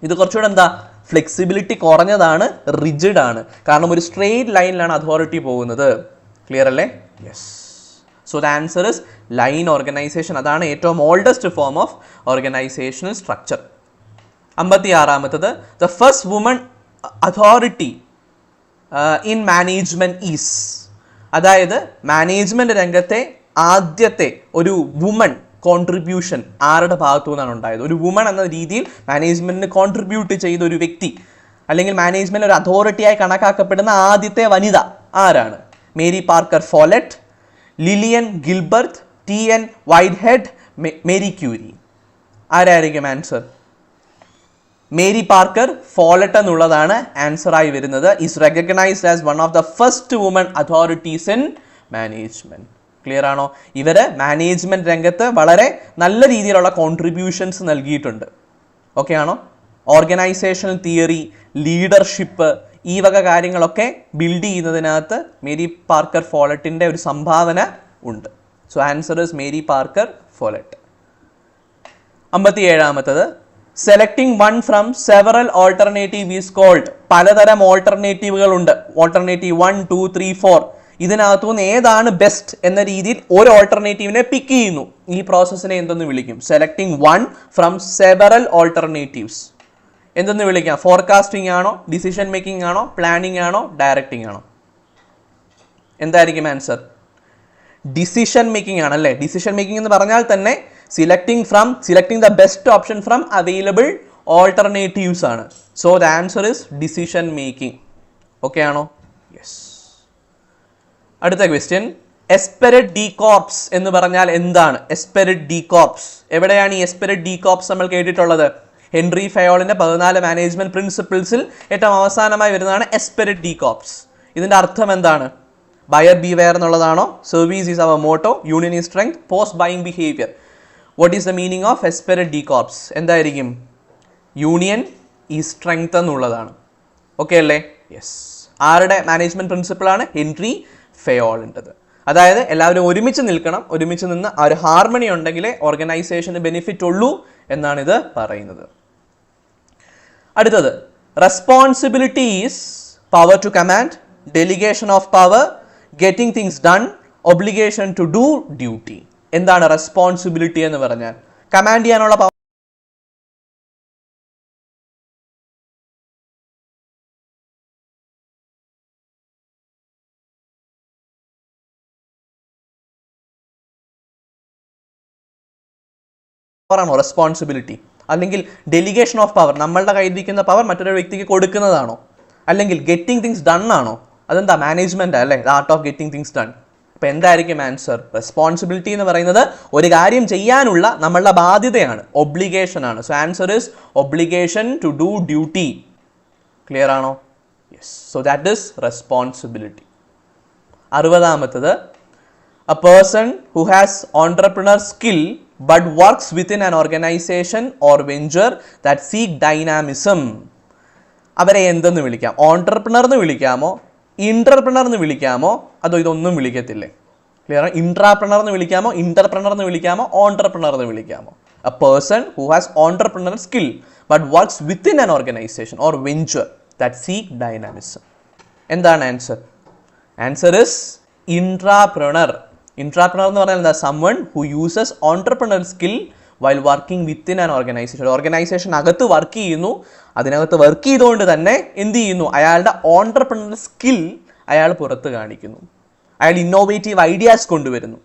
ഇത് കുറച്ചുകൂടെ എന്താ, ഫ്ലെക്സിബിലിറ്റി കുറഞ്ഞതാണ്, റിജിഡ് ആണ്. കാരണം ഒരു സ്ട്രെയിറ്റ് ലൈനിലാണ് അതോറിറ്റി പോകുന്നത്. ക്ലിയർ അല്ലേ? Yes. So the answer is line organization. അതാണ് ഏറ്റവും oldest form of organizational structure. 56ാമത്തത്, the first woman authority in management is. അതായത് മാനേജ്മെന്റ് രംഗത്തെ ആദ്യത്തെ ഒരു വുമൺ കോൺട്രിബ്യൂഷൻ ആരുടെ ഭാഗത്തു നിന്നാണ് ഉണ്ടായത്? ഒരു വുമൺ എന്ന രീതിയിൽ മാനേജ്മെന്റിന് കോൺട്രിബ്യൂട്ട് ചെയ്ത ഒരു വ്യക്തി, അല്ലെങ്കിൽ മാനേജ്മെന്റ് ഒരു അതോറിറ്റിയായി കണക്കാക്കപ്പെടുന്ന ആദ്യത്തെ വനിത ആരാണ്? Mary Parker Follett, Lillian Gilbert, T N. Whitehead, Mary Curie. ആരായിരിക്കും ആൻസർ? മേരി പാർക്കർ ഫോലറ്റ് എന്നുള്ളതാണ് ആൻസറായി വരുന്നത്. Is recognised as one of the first woman authorities in management. Clear ആണോ? ഇവര് മാനേജ്മെന്റ് രംഗത്ത് വളരെ നല്ല രീതിയിലുള്ള കോൺട്രിബ്യൂഷൻസ് നൽകിയിട്ടുണ്ട്. ഓക്കെ ആണോ? ഓർഗനൈസേഷണൽ തിയറി, ലീഡർഷിപ്പ്, ഈ വക കാര്യങ്ങളൊക്കെ ബിൽഡ് ചെയ്യുന്നതിനകത്ത് മേരി പാർക്കർ ഫോലറ്റിന്റെ ഒരു സംഭാവന ഉണ്ട്. So answer is Mary Parker Follett. 57ാമത്തത്, selecting one from several alternative is called. പലതരം ഓൾട്ടർനേറ്റീവുകളുണ്ട്. ഓൾട്ടർനേറ്റീവ് 1, 2, 3, 4. ഇതിനകത്തുനിന്ന് ഏതാണ് ബെസ്റ്റ് എന്ന രീതിയിൽ ഒരു ഓൾട്ടർനേറ്റീവിനെ പിക്ക് ചെയ്യുന്നു. ഈ പ്രോസസ്സിനെ എന്തെന്ന് വിളിക്കും? Selecting one from several alternatives. എന്തെന്ന് വിളിക്കാം? ഫോർകാസ്റ്റിംഗ് ആണോ, ഡിസിഷൻ മേക്കിംഗ് ആണോ, പ്ലാനിങ് ആണോ, ഡയറക്റ്റിംഗ് ആണോ? എന്തായിരിക്കും ആൻസർ? ഡിസിഷൻ മേക്കിംഗ് ആണല്ലേ. ഡിസിഷൻ മേക്കിംഗ് എന്ന് പറഞ്ഞാൽ തന്നെ selecting the best option from available alternatives ആണ്. So the answer is decision making. Okay ആണോ? യെസ്. അടുത്ത ക്വസ്റ്റ്യൻ, എസ്പെരിറ്റ് ഡി കോർപ്സ് എന്ന് പറഞ്ഞാൽ എന്താണ്? എസ്പെരിറ്റ് ഡി കോർപ്സ് എവിടെയാണ് ഈ എസ്പെരിറ്റ് ഡി കോർപ്സ് നമ്മൾ കേട്ടിട്ടുള്ളത്? ഹെൻറി ഫയോളിന്റെ 14 മാനേജ്മെന്റ് പ്രിൻസിപ്പിൾസിൽ ഏറ്റവും അവസാനമായി വരുന്നതാണ് എസ്പെരിറ്റ് ഡി കോർപ്സ്. ഇതിന്റെ അർത്ഥം എന്താണ്? ബയർ ബിവെയർ എന്നുള്ളതാണോ? Service is our motto, union is strength, post buying behaviour. What is the meaning of esprit de corps? എന്തായിരിക്കും? യൂണിയൻ ഈസ് സ്ട്രെങ്ത് എന്നുള്ളതാണ്. ഓക്കെ അല്ലേ? യെസ്. ആരുടെ മാനേജ്മെന്റ് പ്രിൻസിപ്പിൾ ആണ്? ഹെൻറി ഫയോളിൻ്റെത്. അതായത് എല്ലാവരും ഒരുമിച്ച് നിൽക്കണം, ഒരുമിച്ച് നിന്ന് ആ ഒരു ഹാർമണി ഉണ്ടെങ്കിലേ ഓർഗനൈസേഷന് ബെനിഫിറ്റ് ഉള്ളൂ എന്നാണ് ഇത് പറയുന്നത്. അടുത്തത്, responsibility is power to command, delegation of power, getting things done, obligation to do duty. എന്താണ് റെസ്പോൺസിബിലിറ്റി എന്ന് പറഞ്ഞാൽ? കമാൻഡ് ചെയ്യാനുള്ള പവർ, ആണോ റെസ്പോൺസിബിലിറ്റി? അല്ലെങ്കിൽ ഡെലിഗേഷൻ ഓഫ് പവർ, നമ്മളുടെ കയ്യിലിരിക്കുന്ന പവർ മറ്റൊരു വ്യക്തിക്ക് കൊടുക്കുന്നതാണോ? അല്ലെങ്കിൽ ഗെറ്റിംഗ് തിങ്സ് ഡൺ ആണോ? അതെന്താ? മാനേജ്മെന്റ് അല്ലേ, art of getting things done. അപ്പൊ എന്തായിരിക്കും ആൻസർ? റെസ്പോൺസിബിലിറ്റി എന്ന് പറയുന്നത് ഒരു കാര്യം ചെയ്യാനുള്ള നമ്മളുടെ ബാധ്യതയാണ്, ഒബ്ലിഗേഷൻ ആണ്. So answer is obligation to do duty. Clear ആണോ? Yes. So that is responsibility. 60ാമത്തത്, a person who has entrepreneur skill but works within an organization or venture that seek dynamism. അവരെ എന്തെന്ന് വിളിക്കാം? ഓൺട്രപ്രണർ എന്ന് വിളിക്കാമോ, ഇന്റർപ്രണർ എന്ന് വിളിക്കാമോ, അതോ ഇതൊന്നും വിളിക്കത്തില്ലേ? ക്ലിയർ ആണ്? ഇൻട്രാപ്രണർ എന്ന് വിളിക്കാമോ, ഇന്റർപ്രണർ എന്ന് വിളിക്കാമോ, ഓൺട്രപ്രണർ എന്ന് വിളിക്കാമോ? A person who has entrepreneur skill but works within an organization or venture that seek dynamism. എന്താണ് answer? Answer is intrapreneur. Intrapreneur എന്ന് പറഞ്ഞാൽ എന്താ? someone who uses entrepreneurial skill while working within an organization. Organisation അകത്ത് work ചെയ്യുന്നു, അതിനകത്ത് work ചെയ്തുകൊണ്ട് തന്നെ എന്ത് ചെയ്യുന്നു? അയാളുടെ ഓൺട്രപ്രണർ സ്കിൽ അയാൾ പുറത്ത് കാണിക്കുന്നു, അയാൾ ഇന്നോവേറ്റീവ് ഐഡിയാസ് കൊണ്ടുവരുന്നു,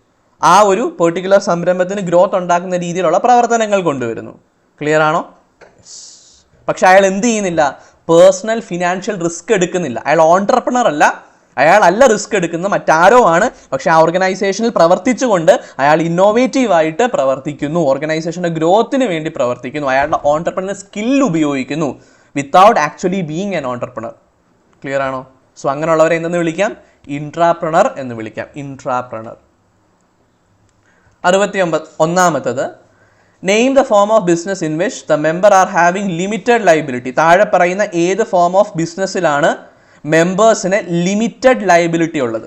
ആ ഒരു പെർട്ടിക്കുലർ സംരംഭത്തിന് ഗ്രോത്ത് ഉണ്ടാക്കുന്ന രീതിയിലുള്ള പ്രവർത്തനങ്ങൾ കൊണ്ടുവരുന്നു. ക്ലിയർ ആണോ? പക്ഷെ അയാൾ എന്ത് ചെയ്യുന്നില്ല? പേഴ്സണൽ ഫിനാൻഷ്യൽ റിസ്ക് എടുക്കുന്നില്ല. അയാൾ ഓൺട്രപ്രണർ അല്ല, അയാളല്ല റിസ്ക് എടുക്കുന്നത്, മറ്റാരോ ആണ്. പക്ഷെ ആ ഓർഗനൈസേഷനിൽ പ്രവർത്തിച്ചുകൊണ്ട് അയാൾ ഇന്നോവേറ്റീവ് ആയിട്ട് പ്രവർത്തിക്കുന്നു, ഓർഗനൈസേഷന്റെ ഗ്രോത്തിന് വേണ്ടി പ്രവർത്തിക്കുന്നു, അയാളുടെ ഓൺട്രപ്രണർ സ്കിൽ ഉപയോഗിക്കുന്നു without actually being an entrepreneur. Clear ആണോ? സോ അങ്ങനെയുള്ളവരെ എന്തെന്ന് വിളിക്കാം? ഇൻട്രാപ്രണർ എന്ന് വിളിക്കാം. ഇൻട്രാപ്രണർ. 61ാമത്തത്, name the form of business in which the member are having limited liability. താഴെ പറയുന്ന ഏത് ഫോം ഓഫ് ബിസിനസ്സിലാണ് മെമ്പേഴ്സിന് ലിമിറ്റഡ് ലൈബിലിറ്റി ഉള്ളത്?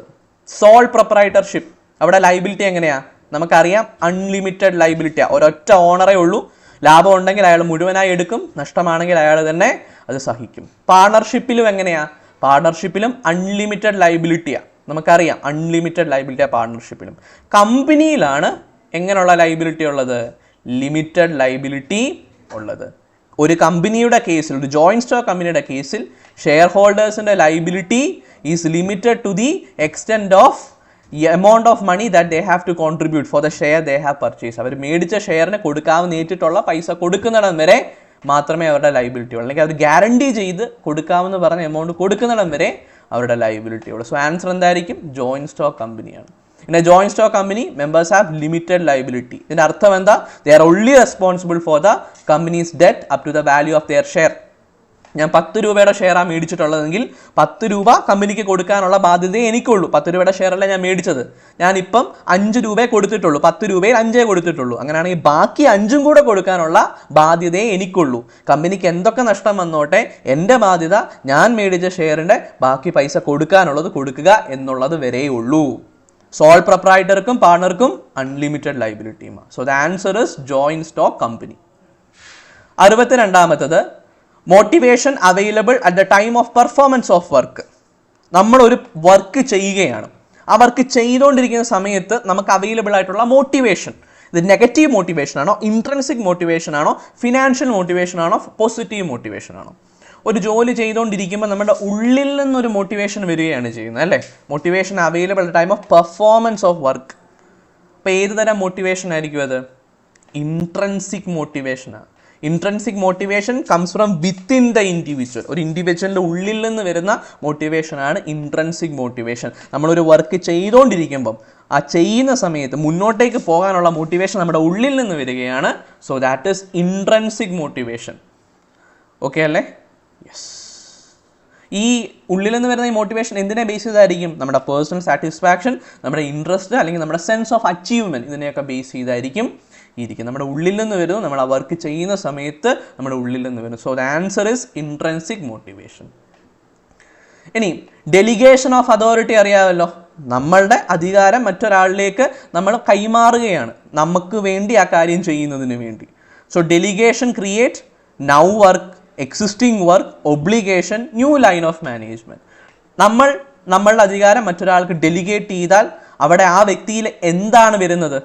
സോൾ പ്രൊപ്രൈറ്റർഷിപ്പ്, അവിടെ ലൈബിലിറ്റി എങ്ങനെയാ? നമുക്കറിയാം, അൺലിമിറ്റഡ് ലൈബിലിറ്റിയാ. ഒരൊറ്റ ഓണറേ ഉള്ളൂ. ലാഭം ഉണ്ടെങ്കിൽ അയാൾ മുഴുവനായി എടുക്കും, നഷ്ടമാണെങ്കിൽ അയാൾ തന്നെ അത് സഹിക്കും. പാർട്ണർഷിപ്പിലും എങ്ങനെയാ? പാർട്ണർഷിപ്പിലും അൺലിമിറ്റഡ് ലൈബിലിറ്റിയാ. നമുക്കറിയാം, അൺലിമിറ്റഡ് ലൈബിലിറ്റിയാ പാർട്ണർഷിപ്പിലും. കമ്പനിയിലാണ് എങ്ങനെയുള്ള ലൈബിലിറ്റി ഉള്ളത്? ലിമിറ്റഡ് ലൈബിലിറ്റി ഉള്ളത്. ഒരു കമ്പനിയുടെ കേസിൽ, ഒരു ജോയിന്റ് സ്റ്റോക്ക് കമ്പനിയുടെ കേസിൽ ഷെയർ ഹോൾഡേഴ്സിന്റെ liability is limited to the extend of amount of money that they have to contribute for the share they have purchase. അവർ മേടിച്ച ഷെയറിന് നേരിട്ടുള്ള പൈസ കൊടുക്കുന്നിടം വരെ മാത്രമേ അവരുടെ ലൈബിലിറ്റി ഉള്ളൂ. അല്ലെങ്കിൽ അവർ ഗ്യാരണ്ടി ചെയ്ത് കൊടുക്കാമെന്ന് പറഞ്ഞ എമൗണ്ട് കൊടുക്കുന്നിടം വരെ അവരുടെ ലൈബിലിറ്റി ഉള്ളൂ. സോ ആൻസർ എന്തായിരിക്കും? ജോയിന്റ് സ്റ്റോക്ക് കമ്പനിയാണ്. In a joint stock company, members have limited liability. ഇതിന്റെ അർത്ഥം എന്താ? They are only responsible for the company's debt up to the value of their share. ഞാൻ 10 രൂപയുടെ ഷെയറാണ് മേടിച്ചിട്ടുള്ളതെങ്കിൽ 10 രൂപ കമ്പനിക്ക് കൊടുക്കാനുള്ള ബാധ്യതയെ എനിക്കുള്ളൂ. 10 രൂപയുടെ ഷെയറല്ല ഞാൻ മേടിച്ചത്, ഞാനിപ്പം 5 രൂപയെ കൊടുത്തിട്ടുള്ളൂ, 10 രൂപയിൽ 5 കൊടുത്തിട്ടുള്ളൂ. അങ്ങനെയാണെങ്കിൽ ബാക്കി 5 കൂടെ കൊടുക്കാനുള്ള ബാധ്യതയെ എനിക്കുള്ളൂ. കമ്പനിക്ക് എന്തൊക്കെ നഷ്ടം വന്നോട്ടെ, എൻ്റെ ബാധ്യത ഞാൻ മേടിച്ച ഷെയറിൻ്റെ ബാക്കി പൈസ കൊടുക്കാനുള്ളത് കൊടുക്കുക എന്നുള്ളത് വരേ ഉള്ളൂ. സോൾ പ്രൊപ്രൈറ്റർക്കും പാർട്ണർക്കും അൺലിമിറ്റഡ് ലൈബിലിറ്റിയുമാണ്. So the answer is joint stock company. 62ാമത്തത്, motivation available at the time of performance of work. നമ്മളൊരു വർക്ക് ചെയ്യുകയാണ്, ആ വർക്ക് ചെയ്തുകൊണ്ടിരിക്കുന്ന സമയത്ത് നമുക്ക് അവൈലബിൾ ആയിട്ടുള്ള മോട്ടിവേഷൻ, ഇത് നെഗറ്റീവ് മോട്ടിവേഷൻ ആണോ, ഇൻട്രൻസിക് മോട്ടിവേഷൻ ആണോ, ഫിനാൻഷ്യൽ മോട്ടിവേഷൻ ആണോ, പോസിറ്റീവ് മോട്ടിവേഷൻ ആണോ? ഒരു ജോലി ചെയ്തുകൊണ്ടിരിക്കുമ്പോൾ നമ്മുടെ ഉള്ളിൽ നിന്നൊരു മോട്ടിവേഷൻ വരികയാണ് ചെയ്യുന്നത് അല്ലേ? Motivation available at time of performance of work. അപ്പോൾ ഏത് തരം മോട്ടിവേഷൻ ആയിരിക്കും അത്? ഇൻട്രൻസിക് മോട്ടിവേഷനാണ്. Intrinsic motivation comes from within the individual. ഒരു ഇൻഡിവിജ്വലിൻ്റെ ഉള്ളിൽ നിന്ന് വരുന്ന മോട്ടിവേഷനാണ് ഇൻട്രൻസിക് മോട്ടിവേഷൻ. നമ്മളൊരു വർക്ക് ചെയ്തുകൊണ്ടിരിക്കുമ്പം ആ ചെയ്യുന്ന സമയത്ത് മുന്നോട്ടേക്ക് പോകാനുള്ള മോട്ടിവേഷൻ നമ്മുടെ ഉള്ളിൽ നിന്ന് വരികയാണ്. So that is intrinsic motivation. Okay അല്ലേ? യെസ്. ഈ ഉള്ളിൽ നിന്ന് വരുന്ന ഈ മോട്ടിവേഷൻ എന്തിനെ ബേസ് ചെയ്തായിരിക്കും? നമ്മുടെ പേഴ്സണൽ സാറ്റിസ്ഫാക്ഷൻ, നമ്മുടെ ഇൻട്രസ്റ്റ് അല്ലെങ്കിൽ നമ്മുടെ സെൻസ് ഓഫ് അച്ചീവ്മെൻറ്റ്, ഇതിനെയൊക്കെ ബേസ് ചെയ്തായിരിക്കും ഇരിക്കും. നമ്മുടെ ഉള്ളിൽ നിന്ന് വരുന്നു, നമ്മൾ ആ വർക്ക് ചെയ്യുന്ന സമയത്ത് നമ്മുടെ ഉള്ളിൽ നിന്ന് വരുന്നു. So the answer is intrinsic motivation. ഇനി ഡെലിഗേഷൻ ഓഫ് അതോറിറ്റി അറിയാമല്ലോ. നമ്മളുടെ അധികാരം മറ്റൊരാളിലേക്ക് നമ്മൾ കൈമാറുകയാണ്, നമുക്ക് വേണ്ടി ആ കാര്യം ചെയ്യുന്നതിന് വേണ്ടി. So delegation create now work, existing work, obligation, new line of management. നമ്മളുടെ അധികാരം മറ്റൊരാൾക്ക് ഡെലിഗേറ്റ് ചെയ്താൽ അവിടെ ആ വ്യക്തിയിൽ എന്താണ് വരുന്നത്?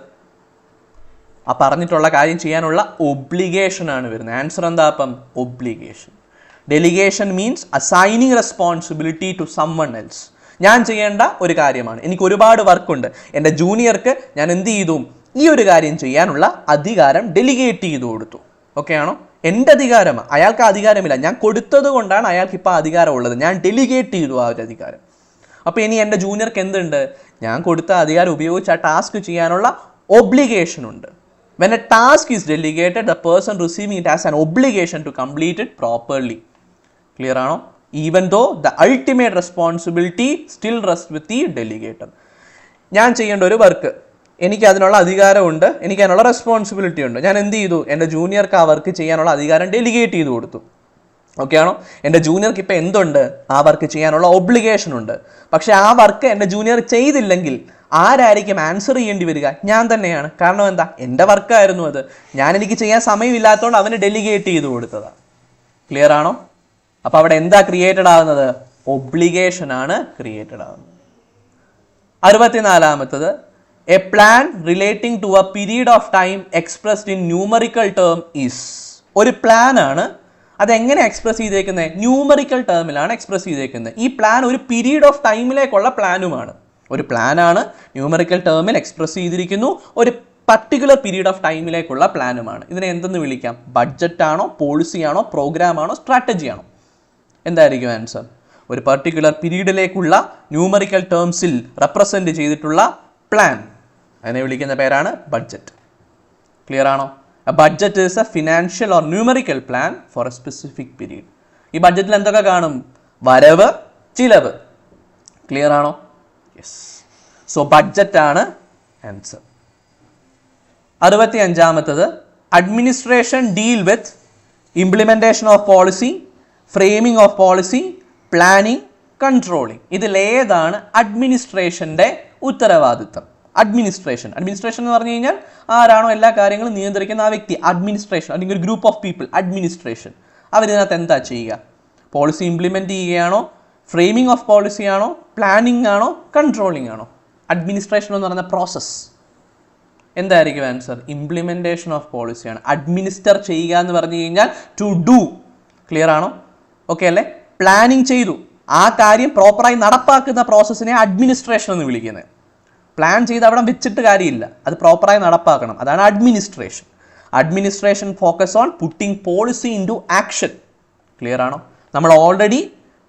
ആ പറഞ്ഞിട്ടുള്ള കാര്യം ചെയ്യാനുള്ള ഒബ്ലിഗേഷനാണ് വരുന്നത്. ആൻസർ എന്താ അപ്പം? Obligation. Delegation means assigning responsibility to someone else. ഞാൻ ചെയ്യേണ്ട ഒരു കാര്യമാണ്, എനിക്ക് ഒരുപാട് വർക്കുണ്ട്, എൻ്റെ ജൂനിയർക്ക് ഞാൻ എന്ത് ചെയ്തു? ഈ ഒരു കാര്യം ചെയ്യാനുള്ള അധികാരം ഡെലിഗേറ്റ് ചെയ്തു കൊടുത്തു. ഓക്കെ ആണോ? എൻ്റെ അധികാരമാണ്, അയാൾക്ക് അധികാരമില്ല, ഞാൻ കൊടുത്തത് കൊണ്ടാണ് അയാൾക്ക് ഇപ്പോൾ അധികാരം ഉള്ളത്. ഞാൻ ഡെലിഗേറ്റ് ചെയ്തു ആ ഒരു അധികാരം. അപ്പോൾ ഇനി എൻ്റെ ജൂനിയർക്ക് എന്തുണ്ട്? ഞാൻ കൊടുത്ത അധികാരം ഉപയോഗിച്ച് ആ ടാസ്ക് ചെയ്യാനുള്ള ഒബ്ലിഗേഷൻ ഉണ്ട്. When a task is delegated, the person receiving it has an obligation to complete it properly. Clear ആണോ? Even though the ultimate responsibility still rests with the delegator. ഞാൻ ചെയ്യേണ്ട ഒരു വർക്ക്, എനിക്ക് അതിനുള്ള അധികാരമുണ്ട്, എനിക്ക് അതിനുള്ള റെസ്പോൺസിബിലിറ്റി ഉണ്ട്. ഞാൻ എന്ത് ചെയ്തു? എൻ്റെ ജൂനിയർക്ക് ആ വർക്ക് ചെയ്യാനുള്ള അധികാരം ഡെലിഗേറ്റ് ചെയ്ത് കൊടുത്തു. ഓക്കെ ആണോ? എൻ്റെ ജൂനിയർക്ക് ഇപ്പോൾ എന്തുണ്ട്? ആ വർക്ക് ചെയ്യാനുള്ള ഒബ്ലിഗേഷൻ ഉണ്ട്. പക്ഷേ ആ വർക്ക് എൻ്റെ ജൂനിയർ ചെയ്തില്ലെങ്കിൽ ആരായിരിക്കും ആൻസർ ചെയ്യേണ്ടി വരിക? ഞാൻ തന്നെയാണ്. കാരണം എന്താ? എൻ്റെ വർക്കായിരുന്നു അത്, എനിക്ക് ചെയ്യാൻ സമയമില്ലാത്തതുകൊണ്ട് അവന് ഡെലിഗേറ്റ് ചെയ്ത് കൊടുത്തതാണ്. ക്ലിയർ ആണോ? അപ്പോൾ അവിടെ എന്താ ക്രിയേറ്റഡ് ആവുന്നത്? ഒബ്ലിഗേഷൻ ആണ് ക്രിയേറ്റഡ് ആവുന്നത്. 64ാമത്തത്, a plan relating to a period of time expressed in numerical term is. ഒരു പ്ലാൻ ആണ്, അതെങ്ങനെ എക്സ്പ്രസ് ചെയ്തേക്കുന്നത്? ന്യൂമറിക്കൽ ടേമിലാണ് എക്സ്പ്രസ് ചെയ്തേക്കുന്നത്. ഈ പ്ലാൻ ഒരു പീരീഡ് ഓഫ് ടൈമിലേക്കുള്ള പ്ലാനുമാണ്. ഒരു പ്ലാനാണ്, ന്യൂമറിക്കൽ ടേമിൽ എക്സ്പ്രസ് ചെയ്തിരിക്കുന്നു, ഒരു പർട്ടിക്കുലർ പീരീഡ് ഓഫ് ടൈമിലേക്കുള്ള പ്ലാനുമാണ്. ഇതിനെ എന്തെന്ന് വിളിക്കാം? ബഡ്ജറ്റ് ആണോ, പോളിസി ആണോ, പ്രോഗ്രാം ആണോ, സ്ട്രാറ്റജി ആണോ? എന്തായിരിക്കും ആൻസർ? ഒരു പർട്ടിക്കുലർ പീരീഡിലേക്കുള്ള ന്യൂമറിക്കൽ ടേംസിൽ റെപ്രസെൻറ്റ് ചെയ്തിട്ടുള്ള പ്ലാൻ, അതിനെ വിളിക്കുന്ന പേരാണ് ബഡ്ജറ്റ്. ക്ലിയർ ആണോ? A budget is a financial or numerical plan for a specific period. ഈ ബഡ്ജറ്റിൽ എന്തൊക്കെ കാണും? വരവ്, ചിലവ്. ക്ലിയർ ആണോ? യെസ്. സോ ബഡ്ജറ്റ് ആണ് ആൻസർ. 65ാമത്തത്, administration deal with implementation of policy, framing of policy, planning, controlling. ഇതിലേതാണ് അഡ്മിനിസ്ട്രേഷൻ്റെ ഉത്തരവാദിത്തം? അഡ്മിനിസ്ട്രേഷൻ എന്ന് പറഞ്ഞു കഴിഞ്ഞാൽ ആരാണോ എല്ലാ കാര്യങ്ങളും നിയന്ത്രിക്കുന്ന ആ വ്യക്തി, അഡ്മിനിസ്ട്രേഷൻ. അല്ലെങ്കിൽ ഒരു ഗ്രൂപ്പ് ഓഫ് പീപ്പിൾ, അഡ്മിനിസ്ട്രേഷൻ. അവരിതിനകത്ത് എന്താ ചെയ്യുക? പോളിസി ഇംപ്ലിമെൻറ്റ് ചെയ്യുകയാണോ, ഫ്രെയിമിംഗ് ഓഫ് പോളിസി ആണോ, പ്ലാനിങ് ആണോ, കൺട്രോളിംഗ് ആണോ? അഡ്മിനിസ്ട്രേഷൻ എന്ന് പറയുന്ന പ്രോസസ്സ്. എന്തായിരിക്കും ആൻസർ? ഇംപ്ലിമെൻറ്റേഷൻ ഓഫ് പോളിസിയാണ്. അഡ്മിനിസ്റ്റർ ചെയ്യുക എന്ന് പറഞ്ഞു കഴിഞ്ഞാൽ ടു ഡു. ക്ലിയർ ആണോ? ഓക്കെ അല്ലേ? പ്ലാനിങ് ചെയ്തു, ആ കാര്യം പ്രോപ്പറായി നടപ്പാക്കുന്ന പ്രോസസ്സിനെ അഡ്മിനിസ്ട്രേഷൻ എന്ന് വിളിക്കുന്നത്. പ്ലാൻ ചെയ്ത് അവിടെ വെച്ചിട്ട് കാര്യമില്ല, അത് പ്രോപ്പറായി നടപ്പാക്കണം, അതാണ് administration. Administration focus on putting policy into action. Clear ആണോ? നമ്മൾ ഓൾറെഡി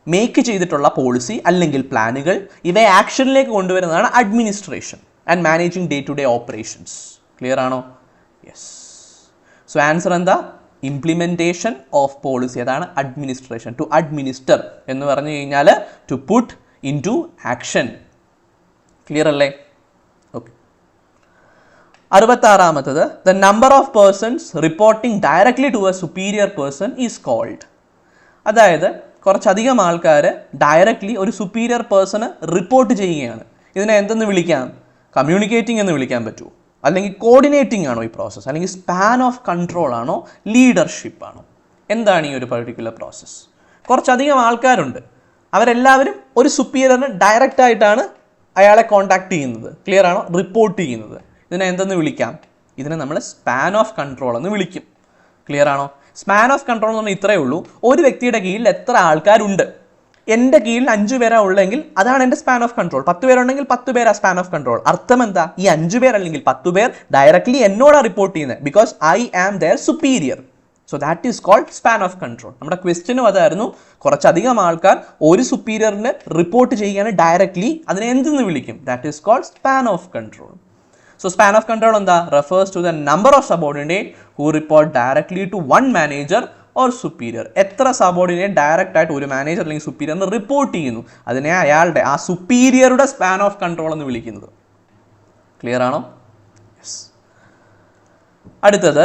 മേക്ക് ചെയ്തിട്ടുള്ള പോളിസി അല്ലെങ്കിൽ പ്ലാനുകൾ, ഇവയെ ആക്ഷനിലേക്ക് കൊണ്ടുവരുന്നതാണ് administration and managing day to day operations. Clear ആണോ? യെസ്. സോ ആൻസർ എന്താ? ഇംപ്ലിമെൻറ്റേഷൻ ഓഫ് പോളിസി, അതാണ് അഡ്മിനിസ്ട്രേഷൻ. ടു അഡ്മിനിസ്റ്റർ എന്ന് പറഞ്ഞു കഴിഞ്ഞാൽ to put into action. Clear അല്ലേ? ഓക്കെ. 66ാമത്തത്, the number of persons reporting directly to a superior person is called. അതായത് കുറച്ചധികം ആൾക്കാർ ഡയറക്ട്ലി ഒരു സുപ്പീരിയർ പേഴ്സണ് റിപ്പോർട്ട് ചെയ്യുകയാണ്. ഇതിനെ എന്തെന്ന് വിളിക്കാം? കമ്മ്യൂണിക്കേറ്റിംഗ് എന്ന് വിളിക്കാൻ പറ്റുമോ? അല്ലെങ്കിൽ കോർഡിനേറ്റിംഗ് ആണോ ഈ പ്രോസസ്സ്? അല്ലെങ്കിൽ സ്പാൻ ഓഫ് കൺട്രോൾ ആണോ, ലീഡർഷിപ്പ് ആണോ? എന്താണ് ഈ ഒരു പർട്ടിക്കുലർ പ്രോസസ്സ്? കുറച്ചധികം ആൾക്കാരുണ്ട്, അവരെല്ലാവരും ഒരു സുപ്പീരിയറിന് ഡയറക്റ്റ് ആയിട്ടാണ് അയാളെ കോൺടാക്ട് ചെയ്യുന്നത്. ക്ലിയർ ആണോ? റിപ്പോർട്ട് ചെയ്യുന്നത്. ഇതിനെ എന്തെന്ന് വിളിക്കാം? ഇതിനെ നമ്മൾ സ്പാൻ ഓഫ് കൺട്രോൾ എന്ന് വിളിക്കും. ക്ലിയർ ആണോ? സ്പാൻ ഓഫ് കൺട്രോൾ എന്ന് പറഞ്ഞാൽ ഇത്രയേ ഉള്ളൂ, ഒരു വ്യക്തിയുടെ കീഴിൽ എത്ര ആൾക്കാരുണ്ട്. എൻ്റെ കീഴിൽ 5 പേരാ ഉള്ളെങ്കിൽ അതാണ് എൻ്റെ സ്പാൻ ഓഫ് കൺട്രോൾ. 10 പേരുണ്ടെങ്കിൽ 10 പേരാ സ്പാൻ ഓഫ് കൺട്രോൾ. അർത്ഥം എന്താ? ഈ 5 പേർ അല്ലെങ്കിൽ 10 പേർ ഡയറക്ട്ലി എന്നോടാണ് റിപ്പോർട്ട് ചെയ്യുന്നത്, because I am their superior. So that is called span of control. നമ്മുടെ ക്വസ്റ്റ്യനും അതായിരുന്നു, കുറച്ചധികം ആൾക്കാർ ഒരു സുപ്പീരിയറിന് റിപ്പോർട്ട് ചെയ്യുകയാണ് ഡയറക്ട്ലി, അതിനെ എന്തെന്ന് വിളിക്കും? That is called span of control. So span of control എന്താ? refers to the number of subordinate who report directly to one manager or superior. എത്ര സബോർഡിനേറ്റ് ഡയറക്റ്റ് ആയിട്ട് ഒരു മാനേജർ അല്ലെങ്കിൽ സുപ്പീരിയറിന് റിപ്പോർട്ട് ചെയ്യുന്നു, അതിനെ അയാളുടെ ആ സുപ്പീരിയറുടെ സ്പാൻ ഓഫ് കൺട്രോൾ എന്ന് വിളിക്കുന്നത്. ക്ലിയർ ആണോ? യെസ്. അടുത്തത്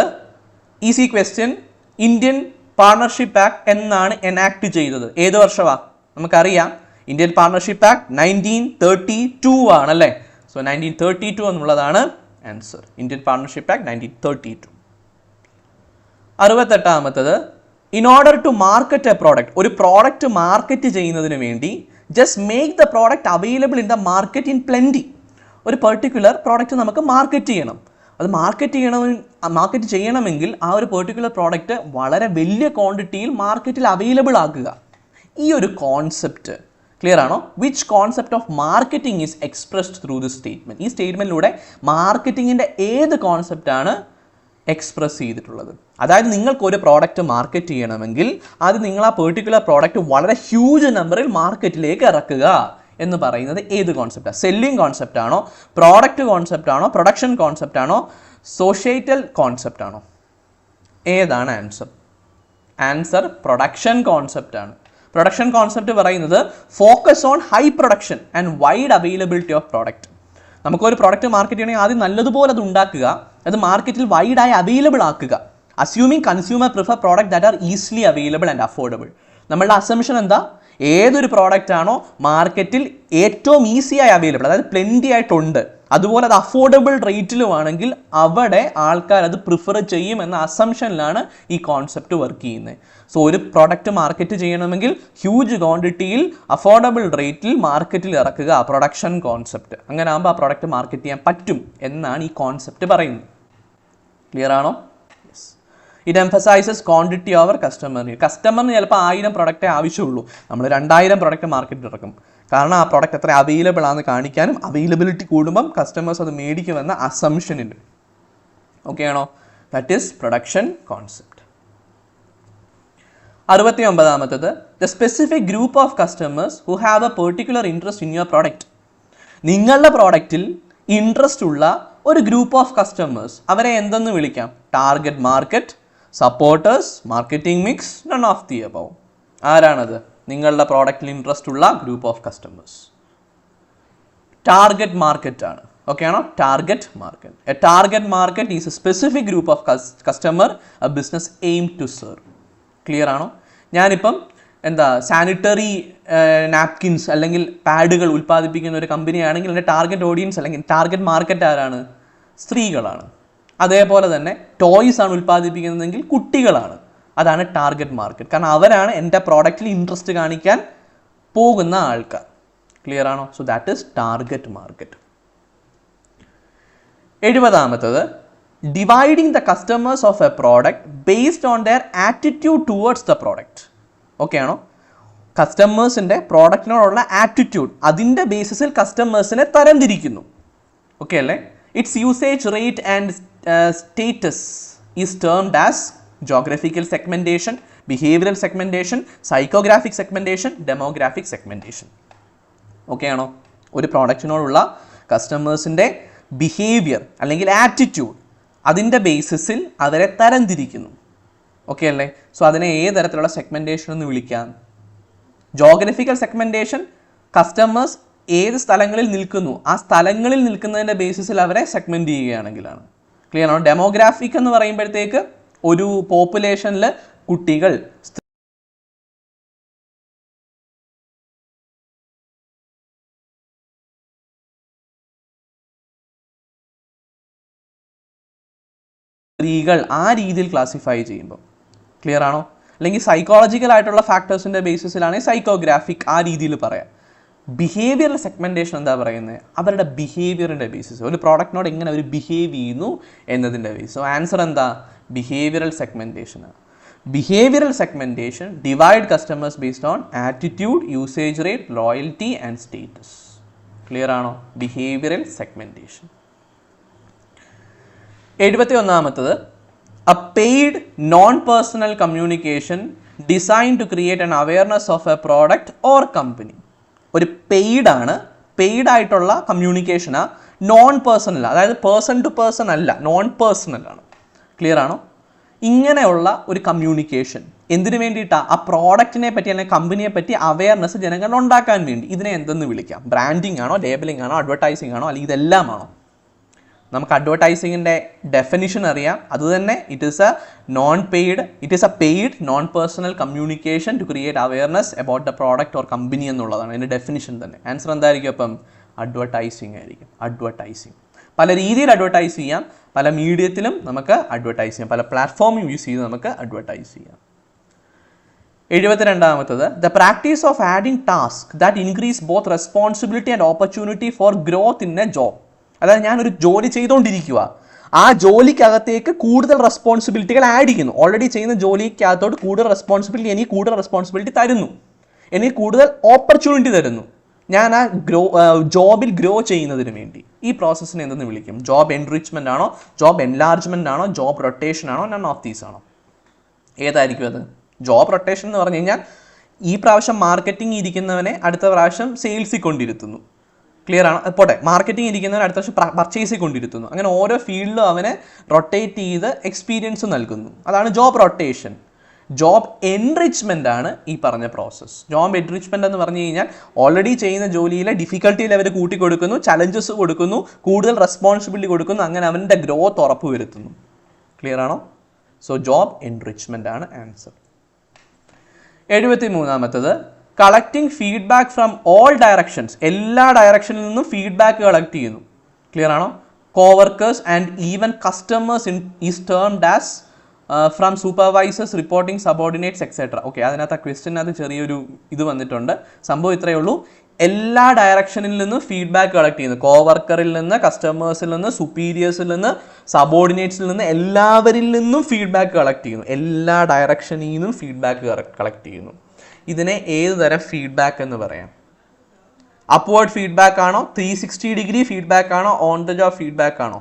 easy question. Indian partnership act എന്നാണ് എനാക്ട് ചെയ്തത്? ഏത് വർഷമാണ്? നമുക്കറിയാം, ഇന്ത്യൻ പാർട്ണർഷിപ്പ് ആക്ട് 1932 ആണല്ലേ. സോ 1932 എന്നുള്ളതാണ് ആൻസർ. Indian partnership act 1932. 68ാമത്തത്, in order to market a product, ഒരു പ്രോഡക്റ്റ് മാർക്കറ്റ് ചെയ്യുന്നതിന് വേണ്ടി just make the product available in the market in plenty. ഒരു പെർട്ടിക്കുലർ പ്രോഡക്റ്റ് നമുക്ക് മാർക്കറ്റ് ചെയ്യണം. അത് മാർക്കറ്റ് ചെയ്യണമെങ്കിൽ ആ ഒരു പെർട്ടിക്കുലർ പ്രോഡക്റ്റ് വളരെ വലിയ ക്വാണ്ടിറ്റിയിൽ മാർക്കറ്റിൽ അവൈലബിൾ ആക്കുക. ഈ ഒരു കോൺസെപ്റ്റ് ക്ലിയർ ആണോ? Which concept of marketing is expressed through this statement? ഈ സ്റ്റേറ്റ്മെന്റിലൂടെ മാർക്കറ്റിംഗിന്റെ ഏത് കോൺസെപ്റ്റാണ് എക്സ്പ്രസ് ചെയ്തിട്ടുള്ളത്? അതായത് നിങ്ങൾക്ക് ഒരു പ്രോഡക്റ്റ് മാർക്കറ്റ് ചെയ്യണമെങ്കിൽ അത് നിങ്ങൾ ആ പെർട്ടിക്കുലർ പ്രോഡക്റ്റ് വളരെ ഹ്യൂജ് നമ്പറിൽ മാർക്കറ്റിലേക്ക് ഇറക്കുക എന്ന് പറയുന്നത് ഏത് കോൺസെപ്റ്റാണ്? സെല്ലിംഗ് കോൺസെപ്റ്റ് ആണോ, പ്രോഡക്റ്റ് കോൺസെപ്റ്റ് ആണോ, പ്രൊഡക്ഷൻ കോൺസെപ്റ്റ് ആണോ, സോഷ്യേറ്റൽ കോൺസെപ്റ്റ് ആണോ? ഏതാണ് ആൻസർ? ആൻസർ പ്രൊഡക്ഷൻ കോൺസെപ്റ്റ് ആണ്. പ്രൊഡക്ഷൻ കോൺസെപ്റ്റ് പറയുന്നത് focus on high production and wide availability of product. നമുക്കൊരു പ്രോഡക്റ്റ് മാർക്കറ്റ് ചെയ്യണമെങ്കിൽ ആദ്യം നല്ലതുപോലെ അത് ഉണ്ടാക്കുക, അത് മാർക്കറ്റിൽ വൈഡായി അവൈലബിൾ ആക്കുക. Assuming consumer prefer product that are easily available and affordable. നമ്മളുടെ അസംഷൻ എന്താ? ഏതൊരു പ്രോഡക്റ്റ് ആണോ മാർക്കറ്റിൽ ഏറ്റവും ഈസിയായി അവൈലബിൾ, അതായത് പ്ലെൻറ്റി ആയിട്ടുണ്ട്, അതുപോലെ അത് അഫോർഡബിൾ റേറ്റിലുമാണെങ്കിൽ അവിടെ ആൾക്കാർ അത് പ്രിഫർ ചെയ്യും എന്ന അസംഷനിലാണ് ഈ കോൺസെപ്റ്റ് വർക്ക് ചെയ്യുന്നത്. സോ ഒരു പ്രോഡക്റ്റ് മാർക്കറ്റ് ചെയ്യണമെങ്കിൽ ഹ്യൂജ് ക്വാണ്ടിറ്റിയിൽ അഫോർഡബിൾ റേറ്റിൽ മാർക്കറ്റിൽ ഇറക്കുക, പ്രൊഡക്ഷൻ കോൺസെപ്റ്റ്. അങ്ങനെ ആകുമ്പോൾ ആ പ്രോഡക്റ്റ് മാർക്കറ്റ് ചെയ്യാൻ പറ്റും എന്നാണ് ഈ കോൺസെപ്റ്റ് പറയുന്നത്. ക്ലിയർ ആണോ? Yes. It emphasises quantity over കസ്റ്റമറിന്. കസ്റ്റമറിന് ചിലപ്പോൾ 1000 പ്രൊഡക്റ്റേ ആവശ്യമുള്ളൂ, നമ്മൾ 2000 പ്രൊഡക്റ്റ് മാർക്കറ്റിൽ ഇറക്കും. കാരണം ആ പ്രോഡക്റ്റ് എത്ര അവൈലബിൾ ആണെന്ന് കാണിക്കാനും അവൈലബിലിറ്റി കൂടുമ്പം കസ്റ്റമേഴ്സ് അത് മേടിക്കുമെന്ന അസംഷൻ ഉണ്ട്. ഓക്കെ ആണോ? That is production concept. 69ാമത്തത്, the specific group of customers who have a particular interest in your product. നിങ്ങളുടെ പ്രോഡക്റ്റിൽ ഇൻട്രസ്റ്റ് ഉള്ള ഒരു ഗ്രൂപ്പ് ഓഫ് കസ്റ്റമേഴ്സ്, അവരെ എന്തെന്ന് വിളിക്കാം? Target market, supporters, marketing mix, none of the above. ആരാണത്? നിങ്ങളുടെ പ്രോഡക്റ്റിൽ ഇൻട്രസ്റ്റ് ഉള്ള group of customers. Target market ആണ്. ഓക്കെ ആണോ? Target market. A target market is a specific group of customer a business aim to serve. Clear ആണോ? ഞാനിപ്പം sanitary napkins അല്ലെങ്കിൽ പാഡുകൾ ഉൽപ്പാദിപ്പിക്കുന്ന ഒരു കമ്പനിയാണെങ്കിൽ എൻ്റെ ടാർഗറ്റ് ഓഡിയൻസ് അല്ലെങ്കിൽ ടാർഗറ്റ് മാർക്കറ്റ് ആരാണ്? സ്ത്രീകളാണ്. അതേപോലെ തന്നെ ടോയ്സ് ആണ് ഉൽപ്പാദിപ്പിക്കുന്നതെങ്കിൽ കുട്ടികളാണ്. അതാണ് ടാർഗറ്റ് മാർക്കറ്റ്. കാരണം അവരാണ് എൻ്റെ പ്രോഡക്റ്റിൽ ഇൻട്രസ്റ്റ് കാണിക്കാൻ പോകുന്ന ആൾക്കാർ. ക്ലിയർ ആണോ? So that is target market. 70ാമത്തത്, dividing the customers of a product based on their attitude towards the product. Okay ആണോ? കസ്റ്റമേഴ്സിൻ്റെ പ്രോഡക്റ്റിനോടുള്ള ആറ്റിറ്റ്യൂഡ്, അതിൻ്റെ ബേസിസിൽ കസ്റ്റമേഴ്സിനെ തരംതിരിക്കുന്നു. ഓക്കെ അല്ലേ? Its usage rate and status is termed as geographical segmentation, behavioral segmentation, psychographic segmentation, demographic segmentation. Okay ആണോ? ഒരു പ്രോഡക്റ്റിനോടുള്ള കസ്റ്റമേഴ്സിൻ്റെ ബിഹേവിയർ അല്ലെങ്കിൽ ആറ്റിറ്റ്യൂഡ്, അതിൻ്റെ ബേസിസിൽ അവരെ തരംതിരിക്കുന്നു. ഓക്കെ അല്ലേ? സോ അതിനെ ഏത് തരത്തിലുള്ള സെഗ്മെൻറ്റേഷൻ എന്ന് വിളിക്കാം? ജോഗ്രഫിക്കൽ സെഗ്മെൻറ്റേഷൻ, കസ്റ്റമേഴ്സ് ഏത് സ്ഥലങ്ങളിൽ നിൽക്കുന്നു ആ സ്ഥലങ്ങളിൽ നിൽക്കുന്നതിൻ്റെ ബേസിസിൽ അവരെ സെഗ്മെൻറ്റ് ചെയ്യുകയാണെങ്കിലാണ്. ക്ലിയർ ആണോ? ഡെമോഗ്രാഫിക് എന്ന് പറയുമ്പോഴത്തേക്ക് ഒരു പോപ്പുലേഷനിൽ കുട്ടികൾ, സ്ത്രീകൾ ആ രീതിയിൽ ക്ലാസിഫൈ ചെയ്യുമ്പോൾ. ക്ലിയർ ആണോ? അല്ലെങ്കിൽ സൈക്കോളജിക്കൽ ആയിട്ടുള്ള ഫാക്ടേഴ്സിൻ്റെ ബേസിസിലാണെങ്കിൽ സൈക്കോഗ്രാഫിക് ആ രീതിയിൽ പറയാം. ബിഹേവിയറൽ സെഗ്മെൻറ്റേഷൻ എന്താ പറയുന്നത്? അവരുടെ ബിഹേവിയറിൻ്റെ ബേസിസ്, ഒരു പ്രോഡക്റ്റിനോട് എങ്ങനെ അവർ ബിഹേവ് ചെയ്യുന്നു എന്നതിൻ്റെ ബേസിസ്. സോ ആൻസർ എന്താ? Behavioural സെഗ്മെൻറ്റേഷനാണ്. Behavioral segmentation divide customers based on attitude, usage rate, loyalty and status. Clear ആണോ? Behavioral segmentation. 71ാമത്തത് a paid non-personal communication designed to create an awareness of a product or company. ഒരു paid ആണ്, paid ആയിട്ടുള്ള കമ്മ്യൂണിക്കേഷനാ, non personal, അതായത് person to person അല്ല, non personal ആണ്. Clear ആണോ? ഇങ്ങനെയുള്ള ഒരു കമ്മ്യൂണിക്കേഷൻ എന്തിനു വേണ്ടിയിട്ടാണ്? ആ പ്രോഡക്റ്റിനെ പറ്റി അല്ലെങ്കിൽ കമ്പനിയെ പറ്റി അവയർനെസ് ജനങ്ങളിൽ ഉണ്ടാക്കാൻ വേണ്ടി. ഇതിനെ എന്തെന്ന് വിളിക്കാം? ബ്രാൻഡിങ് ആണോ, ലേബലിംഗ് ആണോ, അഡ്വർടൈസിംഗ് ആണോ, അല്ലെങ്കിൽ ഇതെല്ലാമാണോ? നമുക്ക് അഡ്വർടൈസിങ്ങിൻ്റെ ഡെഫിനിഷൻ അറിയാം. അതുതന്നെ it is a paid non personal communication to create awareness about the product or company എന്നുള്ളതാണ് അതിൻ്റെ ഡെഫിനിഷൻ തന്നെ. ആൻസർ എന്തായിരിക്കും അപ്പം? അഡ്വർടൈസിങ് ആയിരിക്കും. അഡ്വർടൈസിങ് പല രീതിയിൽ അഡ്വർടൈസ് ചെയ്യാം, പല മീഡിയത്തിലും നമുക്ക് അഡ്വർടൈസ് ചെയ്യാം, പല പ്ലാറ്റ്ഫോമും യൂസ് ചെയ്ത് നമുക്ക് അഡ്വർടൈസ് ചെയ്യാം. 72ാമത്തത് the practice of adding task that increase both responsibility and opportunity for growth in a job. അതായത് ഞാനൊരു ജോലി ചെയ്തുകൊണ്ടിരിക്കുക, ആ ജോലിക്കകത്തേക്ക് കൂടുതൽ റെസ്പോൺസിബിലിറ്റികൾ ആഡ് ചെയ്യുന്നു. ഓൾറെഡി ചെയ്യുന്ന ജോലിക്കകത്തോട്ട് കൂടുതൽ റെസ്പോൺസിബിലിറ്റി, എനിക്ക് കൂടുതൽ റെസ്പോൺസിബിലിറ്റി തരുന്നു, എനിക്ക് കൂടുതൽ ഓപ്പർച്യൂണിറ്റി തരുന്നു, ഞാൻ ആ ജോബിൽ ഗ്രോ ചെയ്യുന്നതിന് വേണ്ടി. ഈ പ്രോസസ്സിനെ എന്തെന്ന് വിളിക്കും? ജോബ് എൻറിച്ച്മെൻ്റ് ആണോ, ജോബ് എൻലാർജ്മെൻ്റ് ആണോ, ജോബ് റൊട്ടേഷൻ ആണോ, നൺ ഓഫ് ദീസ് ആണോ? ഏതായിരിക്കും അത്? ജോബ് റൊട്ടേഷൻ എന്ന് പറഞ്ഞു കഴിഞ്ഞാൽ ഈ പ്രാവശ്യം മാർക്കറ്റിംഗ് ഇരിക്കുന്നവനെ അടുത്ത പ്രാവശ്യം സെയിൽസിൽ കൊണ്ടിരുത്തുന്നു. ക്ലിയർ ആണ്? പോട്ടെ, മാർക്കറ്റിംഗ് ഇരിക്കുന്നവനെ അടുത്ത പ്രാവശ്യം പർച്ചേസിൽ കൊണ്ടിരുത്തുന്നു. അങ്ങനെ ഓരോ ഫീൽഡിലും അവനെ റൊട്ടേറ്റ് ചെയ്ത് എക്സ്പീരിയൻസ് നൽകുന്നു. അതാണ് ജോബ് റൊട്ടേഷൻ. ജോബ് എൻറിച്ച്മെൻ്റ് ആണ് ഈ പറഞ്ഞ പ്രോസസ്സ്. ജോബ് എൻറിച്ച്മെൻ്റ് എന്ന് പറഞ്ഞു കഴിഞ്ഞാൽ ഓൾറെഡി ചെയ്യുന്ന ജോലിയിലെ ഡിഫിക്കൽട്ടി ലെവൽ കൂട്ടി കൊടുക്കുന്നു, ചലഞ്ചസ് കൊടുക്കുന്നു, കൂടുതൽ റെസ്പോൺസിബിലിറ്റി കൊടുക്കുന്നു, അങ്ങനെ അവൻ്റെ ഗ്രോത്ത് ഉറപ്പ് വരുത്തുന്നു. ക്ലിയർ ആണോ? സോ ജോബ് എൻറിച്ച്മെൻ്റ് ആണ് ആൻസർ. 73ാമത്തത് collecting feedback from all directions. എല്ലാ ഡയറക്ഷനിൽ നിന്നും ഫീഡ്ബാക്ക് കളക്ട് ചെയ്യുന്നു. ക്ലിയർ ആണോ? Coworkers and even customers is termed as from supervisors, reporting, subordinates etcetera. Okay, അതിനകത്ത് ആ ക്വസ്റ്റ്യനകത്ത് ചെറിയൊരു ഇത് വന്നിട്ടുണ്ട്. സംഭവം ഇത്രയേ ഉള്ളൂ. എല്ലാ ഡയറക്ഷനിൽ നിന്നും ഫീഡ്ബാക്ക് കളക്ട് ചെയ്യുന്നു. കോവർക്കറിൽ നിന്ന്, കസ്റ്റമേഴ്സിൽ നിന്ന്, സുപ്പീരിയേഴ്സിൽ നിന്ന്, സബോർഡിനേറ്റ്സിൽ നിന്ന്, എല്ലാവരിൽ നിന്നും ഫീഡ്ബാക്ക് കളക്ട് ചെയ്യുന്നു. എല്ലാ ഡയറക്ഷനിൽ നിന്നും ഫീഡ്ബാക്ക് കളക്ട് ചെയ്യുന്നു. ഇതിനെ ഏത് തരം ഫീഡ്ബാക്ക് എന്ന് പറയാം? അപ്വേർഡ് ഫീഡ്ബാക്ക് ആണോ, 360 ഡിഗ്രി ഫീഡ്ബാക്ക് ആണോ, ഓൺ ദ ജോബ് ഫീഡ്ബാക്ക് ആണോ?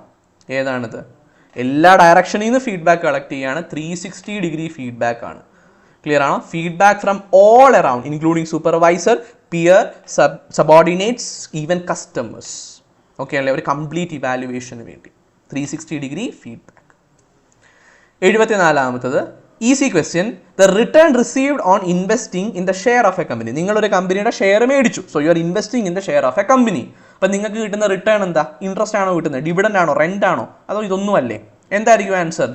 ഏതാണിത്? എല്ലാ ഡയറക്ഷനിൽ നിന്ന് ഫീഡ്ബാക്ക് കളക്ട് ചെയ്യുകയാണ്, 360 ഡിഗ്രി ഫീഡ്ബാക്ക് ആണ്. ക്ലിയർ ആണോ? Feedback from all around including supervisor, peer, subordinates, even customers. Okay അല്ലേ? ഒരു കംപ്ലീറ്റ് ഇവാലുവേഷന് വേണ്ടി 360 ഡിഗ്രി ഫീഡ്ബാക്ക്. 74ാമത്തത് easy question. The return received on investing in the share of a company. നിങ്ങളൊരു കമ്പനിയുടെ ഷെയർ മേടിച്ചു, so you are investing in the share of a company. അപ്പം നിങ്ങൾക്ക് കിട്ടുന്ന റിട്ടേൺ എന്താ? ഇൻട്രസ്റ്റ് ആണോ കിട്ടുന്നത്, ഡിവിഡൻഡ് ആണോ, റെന്റ് ആണോ, അതോ ഇതൊന്നും അല്ലേ? എന്തായിരിക്കും ആൻസർ?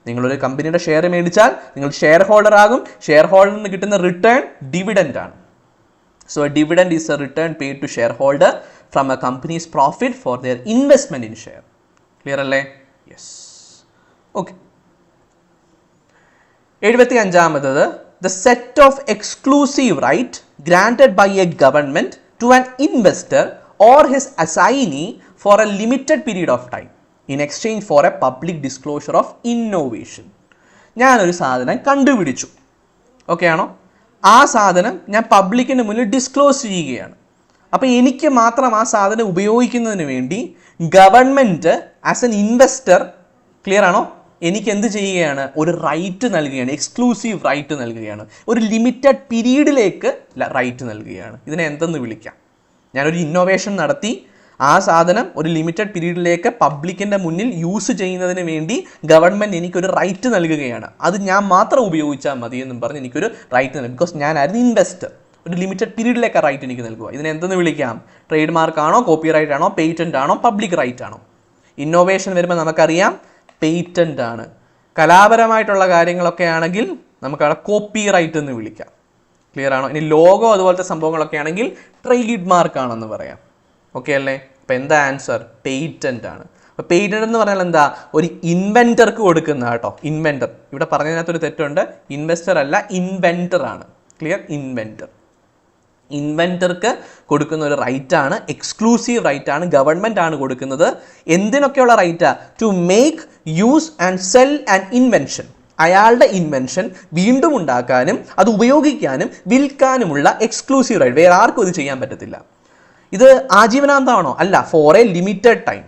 നിങ്ങളൊരു കമ്പനിയുടെ ഷെയർ മേടിച്ചാൽ നിങ്ങൾ ഷെയർ ഹോൾഡർ ആകും. ഷെയർ ഹോൾഡറിൽ നിന്ന് കിട്ടുന്ന റിട്ടേൺ ഡിവിഡൻഡ് ആണ്. So a dividend is a return paid to share holder from a company's profit for their investment in share. Clear അല്ലേ? യെസ്. ഓക്കെ. 75ാമത്തത് the set of exclusive right granted by a government to an investor or his assignee for a limited period of time in exchange for a public disclosure of innovation. ഞാനൊരു സാധനം കണ്ടുപിടിച്ചു, okay ആണോ? ആ സാധനം ഞാൻ പബ്ലിക്കിന് മുന്നിൽ ഡിസ്ക്ലോസ് ചെയ്യുകയാണ്. അപ്പോൾ എനിക്ക് മാത്രം ആ സാധനം ഉപയോഗിക്കുന്നതിന് വേണ്ടി government as an investor, clear ആണോ, എനിക്ക് എന്ത് ചെയ്യുകയാണ്? ഒരു റൈറ്റ് നൽകുകയാണ്, എക്സ്ക്ലൂസീവ് റൈറ്റ് നൽകുകയാണ്, ഒരു ലിമിറ്റഡ് പീരീഡിലേക്ക് റൈറ്റ് നൽകുകയാണ്. ഇതിനെ എന്തെന്ന് വിളിക്കാം? ഞാനൊരു ഇന്നോവേഷൻ നടത്തി, ആ സാധനം ഒരു ലിമിറ്റഡ് പീരീഡിലേക്ക് പബ്ലിക്കിൻ്റെ മുന്നിൽ യൂസ് ചെയ്യുന്നതിന് വേണ്ടി ഗവൺമെൻറ് എനിക്കൊരു റൈറ്റ് നൽകുകയാണ്. അത് ഞാൻ മാത്രം ഉപയോഗിച്ചാൽ മതി എന്നും പറഞ്ഞ് എനിക്കൊരു റൈറ്റ് നൽകും. ബിക്കോസ് ഞാനായിരുന്നു ഇൻവെസ്റ്റർ. ഒരു ലിമിറ്റഡ് പീരീഡിലേക്ക് റൈറ്റ് എനിക്ക് നൽകുക. ഇതിനെ എന്തെന്ന് വിളിക്കാം? ട്രേഡ് മാർക്കാണോ, കോപ്പി റൈറ്റ് ആണോ, പേറ്റൻ്റ് ആണോ, പബ്ലിക് റൈറ്റ് ആണോ? ഇന്നോവേഷൻ വരുമ്പോൾ നമുക്കറിയാം പേറ്റൻ്റ് ആണ്. കലാപരമായിട്ടുള്ള കാര്യങ്ങളൊക്കെ ആണെങ്കിൽ നമുക്കവിടെ കോപ്പി റൈറ്റ് എന്ന് വിളിക്കാം. ക്ലിയർ ആണോ? ഇനി ലോഗോ അതുപോലത്തെ സംഭവങ്ങളൊക്കെ ആണെങ്കിൽ ട്രേഡ് മാർക്ക് ആണെന്ന് പറയാം. ഓക്കെ അല്ലേ? അപ്പം എന്താ ആൻസർ? പേറ്റൻ്റ് ആണ്. പേറ്റന്റ് എന്ന് പറഞ്ഞാൽ എന്താ, ഒരു ഇൻവെന്റർക്ക് കൊടുക്കുന്ന കേട്ടോ. ഇൻവെന്റർ ഇവിടെ പറഞ്ഞതിനകത്തൊരു തെറ്റുണ്ട്, ഇൻവെസ്റ്റർ അല്ല, ഇൻവെന്റർ ആണ്. ക്ലിയർ? ഇൻവെന്റർക്ക് കൊടുക്കുന്ന ഒരു റൈറ്റ് ആണ്, എക്സ്ക്ലൂസീവ് റൈറ്റ് ആണ്, ഗവൺമെന്റ് ആണ് കൊടുക്കുന്നത്. എന്തിനൊക്കെയുള്ള റൈറ്റാ? To make, use and sell an invention. അയാളുടെ ഇൻവെൻഷൻ വീണ്ടും ഉണ്ടാക്കാനും അത് ഉപയോഗിക്കാനും വിൽക്കാനുമുള്ള എക്സ്ക്ലൂസീവ് റൈറ്റ്. വേറെ ആർക്കും ഇത് ചെയ്യാൻ പറ്റത്തില്ല. ഇത് ആജീവനാന്തമാണോ? അല്ല, for a limited time.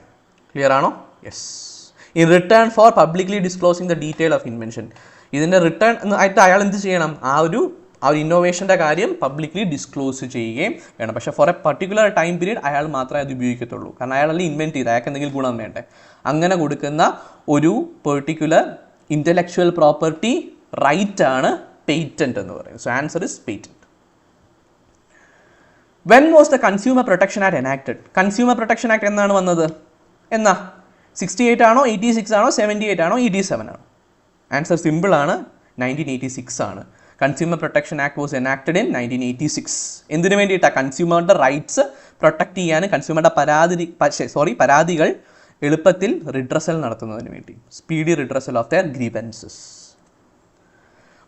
Clear ആണോ? Yes. In return for publicly disclosing the detail of invention. ഇതിൻ്റെ റിട്ടേൺ ആയിട്ട് അയാൾ എന്ത് ചെയ്യണം? ആ ഒരു ഇന്നോവേഷൻ്റെ കാര്യം പബ്ലിക്ലി ഡിസ്ക്ലോസ് ചെയ്യുകയും വേണം. പക്ഷേ for a particular time period അയാൾ മാത്രമേ അത് ഉപയോഗിക്കത്തുള്ളൂ. കാരണം അയാളല്ലേ ഇൻവെൻറ്റ് ചെയ്ത്, അയാൾക്ക് എന്തെങ്കിലും ഗുണം വേണ്ടേ. അങ്ങനെ കൊടുക്കുന്ന ഒരു പെർട്ടിക്കുലർ ഇൻ്റലക്ച്വൽ പ്രോപ്പർട്ടി റൈറ്റ് ആണ് പേറ്റന്റ് എന്ന് പറയുന്നത്. So answer is patent. When was the consumer protection act enacted? Consumer protection act എന്നാണ് വന്നത്? എന്നാ? 68 ആണോ, 86 ആണോ, 78 ആണോ, 87 ആണോ? ആൻസർ സിമ്പിൾ ആണ്, 1986 ആണ്. Consumer protection act was enacted in 1986. എന്തിനു വേണ്ടിയിട്ടാണ്? കൺസ്യൂമറുടെ റൈറ്റ്സ് പ്രൊട്ടക്ട് ചെയ്യാനും കൺസ്യൂമറുടെ പരാതികൾ എളുപ്പത്തിൽ റിഡ്രസൽ നടത്തുന്നതിന് വേണ്ടി. Speedy redressal of their grievances.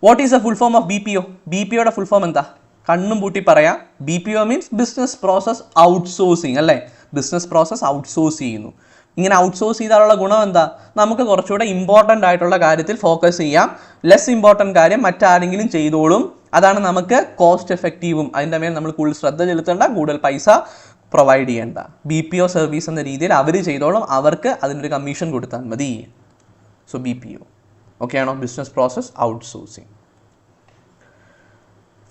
What is the full form of BPO? BPOയുടെ ഫുൾ ഫോം എന്താ? കണ്ണും പൂട്ടി പറയാം. BPO means business process outsourcing അല്ലേ? ബിസിനസ് പ്രോസസ് ഔട്ട്സോഴ്സ് ചെയ്യുന്നു. ഇങ്ങനെ ഔട്ട്സോഴ്സ് ചെയ്താലുള്ള ഗുണം എന്താ? നമുക്ക് കുറച്ചുകൂടെ ഇമ്പോർട്ടൻ്റ് ആയിട്ടുള്ള കാര്യത്തിൽ ഫോക്കസ് ചെയ്യാം. ലെസ് ഇമ്പോർട്ടൻ്റ് കാര്യം മറ്റാരെങ്കിലും ചെയ്തോളും. അതാണ് നമുക്ക് കോസ്റ്റ് എഫക്റ്റീവും. അതിൻ്റെ മേൽ നമ്മൾ കൂടുതൽ ശ്രദ്ധ ചെലുത്തേണ്ട, കൂടുതൽ പൈസ പ്രൊവൈഡ് ചെയ്യേണ്ട. BPO സർവീസ് എന്ന രീതിയിൽ അവർ ചെയ്തോളും, അവർക്ക് അതിനൊരു കമ്മീഷൻ കൊടുത്താൽ മതി. സോ BPO ഓക്കെ ആണോ? Business process outsourcing.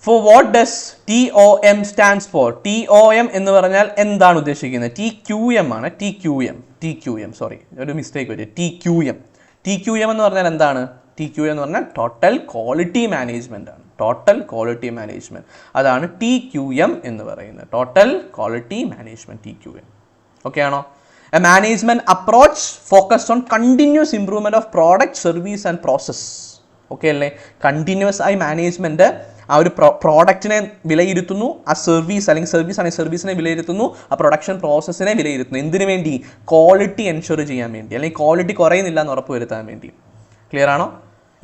For what does TOM stands for? TOM എന്ന് പറഞ്ഞാൽ എന്താണ് ഉദ്ദേശിക്കുന്നത്? TQM ആണ്. TQM സോറി, ഒരു മിസ്റ്റേക്ക് വരും. TQM എന്ന് പറഞ്ഞാൽ എന്താണ്? TQM എന്ന് പറഞ്ഞാൽ ടോട്ടൽ ക്വാളിറ്റി മാനേജ്മെന്റ് ആണ്. ടോട്ടൽ ക്വാളിറ്റി മാനേജ്മെന്റ്, അതാണ് TQM എന്ന് പറയുന്നത്. Total quality management, TQM. Okay ആണോ? A management approach focused on continuous improvement of product, service and process. Okay അല്ലേ? കണ്ടിന്യൂസ് ആയി മാനേജ്മെന്റ് ആ ഒരു പ്രോഡക്റ്റിനെ വിലയിരുത്തുന്നു, ആ സർവീസ് അല്ലെങ്കിൽ സർവീസ് ആണെങ്കിൽ സർവീസിനെ വിലയിരുത്തുന്നു, ആ പ്രൊഡക്ഷൻ പ്രോസസ്സിനെ വിലയിരുത്തുന്നു. എന്തിനു വേണ്ടി? ക്വാളിറ്റി എൻഷുർ ചെയ്യാൻ വേണ്ടി, അല്ലെങ്കിൽ ക്വാളിറ്റി കുറയുന്നില്ല എന്ന് ഉറപ്പ് വരുത്താൻ വേണ്ടി. ക്ലിയർ ആണോ?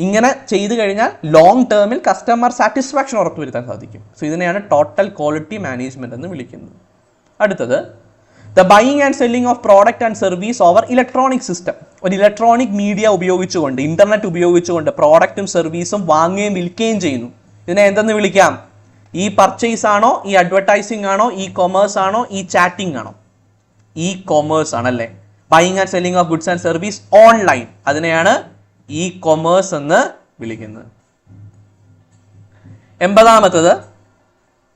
ഇങ്ങനെ ചെയ്തു കഴിഞ്ഞാൽ ലോങ് ടേമിൽ കസ്റ്റമർ സാറ്റിസ്ഫാക്ഷൻ ഉറപ്പുവരുത്താൻ സാധിക്കും. സോ ഇതിനെയാണ് ടോട്ടൽ ക്വാളിറ്റി മാനേജ്മെന്റ് എന്ന് വിളിക്കുന്നത്. അടുത്തത്, the buying and selling of product and service over electronic system. ഒരു ഇലക്ട്രോണിക് മീഡിയ ഉപയോഗിച്ചുകൊണ്ട്, ഇന്റർനെറ്റ് ഉപയോഗിച്ചുകൊണ്ട് പ്രോഡക്റ്റും സർവീസും വാങ്ങുകയും വിൽക്കുകയും ചെയ്യുന്നു. ഇതിനെ എന്തെന്ന് വിളിക്കാം? ഈ പർച്ചേസ് ആണോ, ഈ അഡ്വർടൈസിംഗ് ആണോ, ഈ കൊമേഴ്സ് ആണോ, ഈ ചാറ്റിംഗ് ആണോ? ഈ കൊമേഴ്സ് ആണല്ലേ. Buying and selling of goods and service online, അതിനെയാണ് ഈ കൊമേഴ്സ് എന്ന് വിളിക്കുന്നത്. 80ാമത്തത്,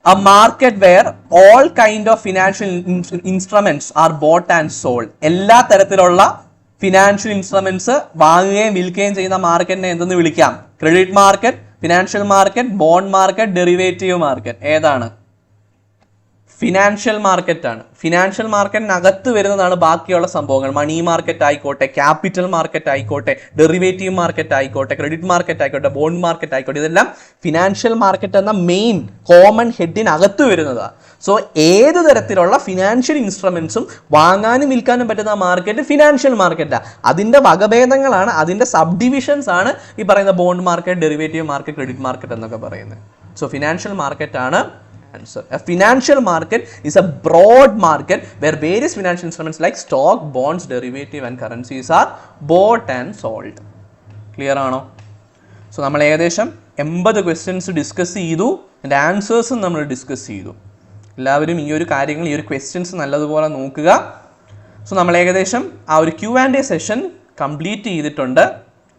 a market where all kind of financial instruments are bought and sold. എല്ലാ തരത്തിലുള്ള ഫിനാൻഷ്യൽ ഇൻസ്ട്രുമെന്റ്സ് വാങ്ങുകയും വിൽക്കുകയും ചെയ്യുന്ന മാർക്കറ്റിനെ എന്തെന്ന് വിളിക്കാം? Credit market, financial market, bond market, derivative market. ഏതാണ്? ഫിനാൻഷ്യൽ മാർക്കറ്റ് ആണ്. ഫിനാൻഷ്യൽ മാർക്കറ്റിനകത്ത് വരുന്നതാണ് ബാക്കിയുള്ള സംഭവങ്ങൾ. മണി മാർക്കറ്റ് ആയിക്കോട്ടെ, ക്യാപിറ്റൽ മാർക്കറ്റ് ആയിക്കോട്ടെ, ഡെറിവേറ്റീവ് മാർക്കറ്റ് ആയിക്കോട്ടെ, ക്രെഡിറ്റ് മാർക്കറ്റ് ആയിക്കോട്ടെ, ബോണ്ട് മാർക്കറ്റ് ആയിക്കോട്ടെ, ഇതെല്ലാം ഫിനാൻഷ്യൽ മാർക്കറ്റ് എന്ന മെയിൻ കോമൺ ഹെഡിനകത്ത് വരുന്നതാണ്. സോ ഏത് തരത്തിലുള്ള ഫിനാൻഷ്യൽ ഇൻസ്ട്രുമെന്റ്സും വാങ്ങാനും വിൽക്കാനും പറ്റുന്ന മാർക്കറ്റ് ഫിനാൻഷ്യൽ മാർക്കറ്റാണ്. അതിൻ്റെ വകഭേദങ്ങളാണ്, അതിൻ്റെ സബ് ഡിവിഷൻസ് ആണ് ഈ പറയുന്ന bond market, derivative market, credit market എന്നൊക്കെ പറയുന്നത്. സോ ഫിനാൻഷ്യൽ മാർക്കറ്റ് ആണ് answer. A financial market is a broad market where various financial instruments like stock, bonds, derivative and currencies are bought and sold. Clear ആണോ? So നമ്മൾ ഏകദേശം 80 questions discuss ചെയ്തു, അതിൻ്റെ ആൻസേഴ്സും നമ്മൾ discuss ചെയ്തു. എല്ലാവരും ഈ ഒരു കാര്യങ്ങൾ, ഈ ഒരു ക്വസ്റ്റ്യൻസ് നല്ലതുപോലെ നോക്കുക. സോ നമ്മൾ ഏകദേശം ആ ഒരു Q&A സെഷൻ കംപ്ലീറ്റ് ചെയ്തിട്ടുണ്ട്.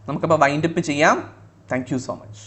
നമുക്കപ്പോൾ വൈൻഡപ്പ് ചെയ്യാം. Thank you so much.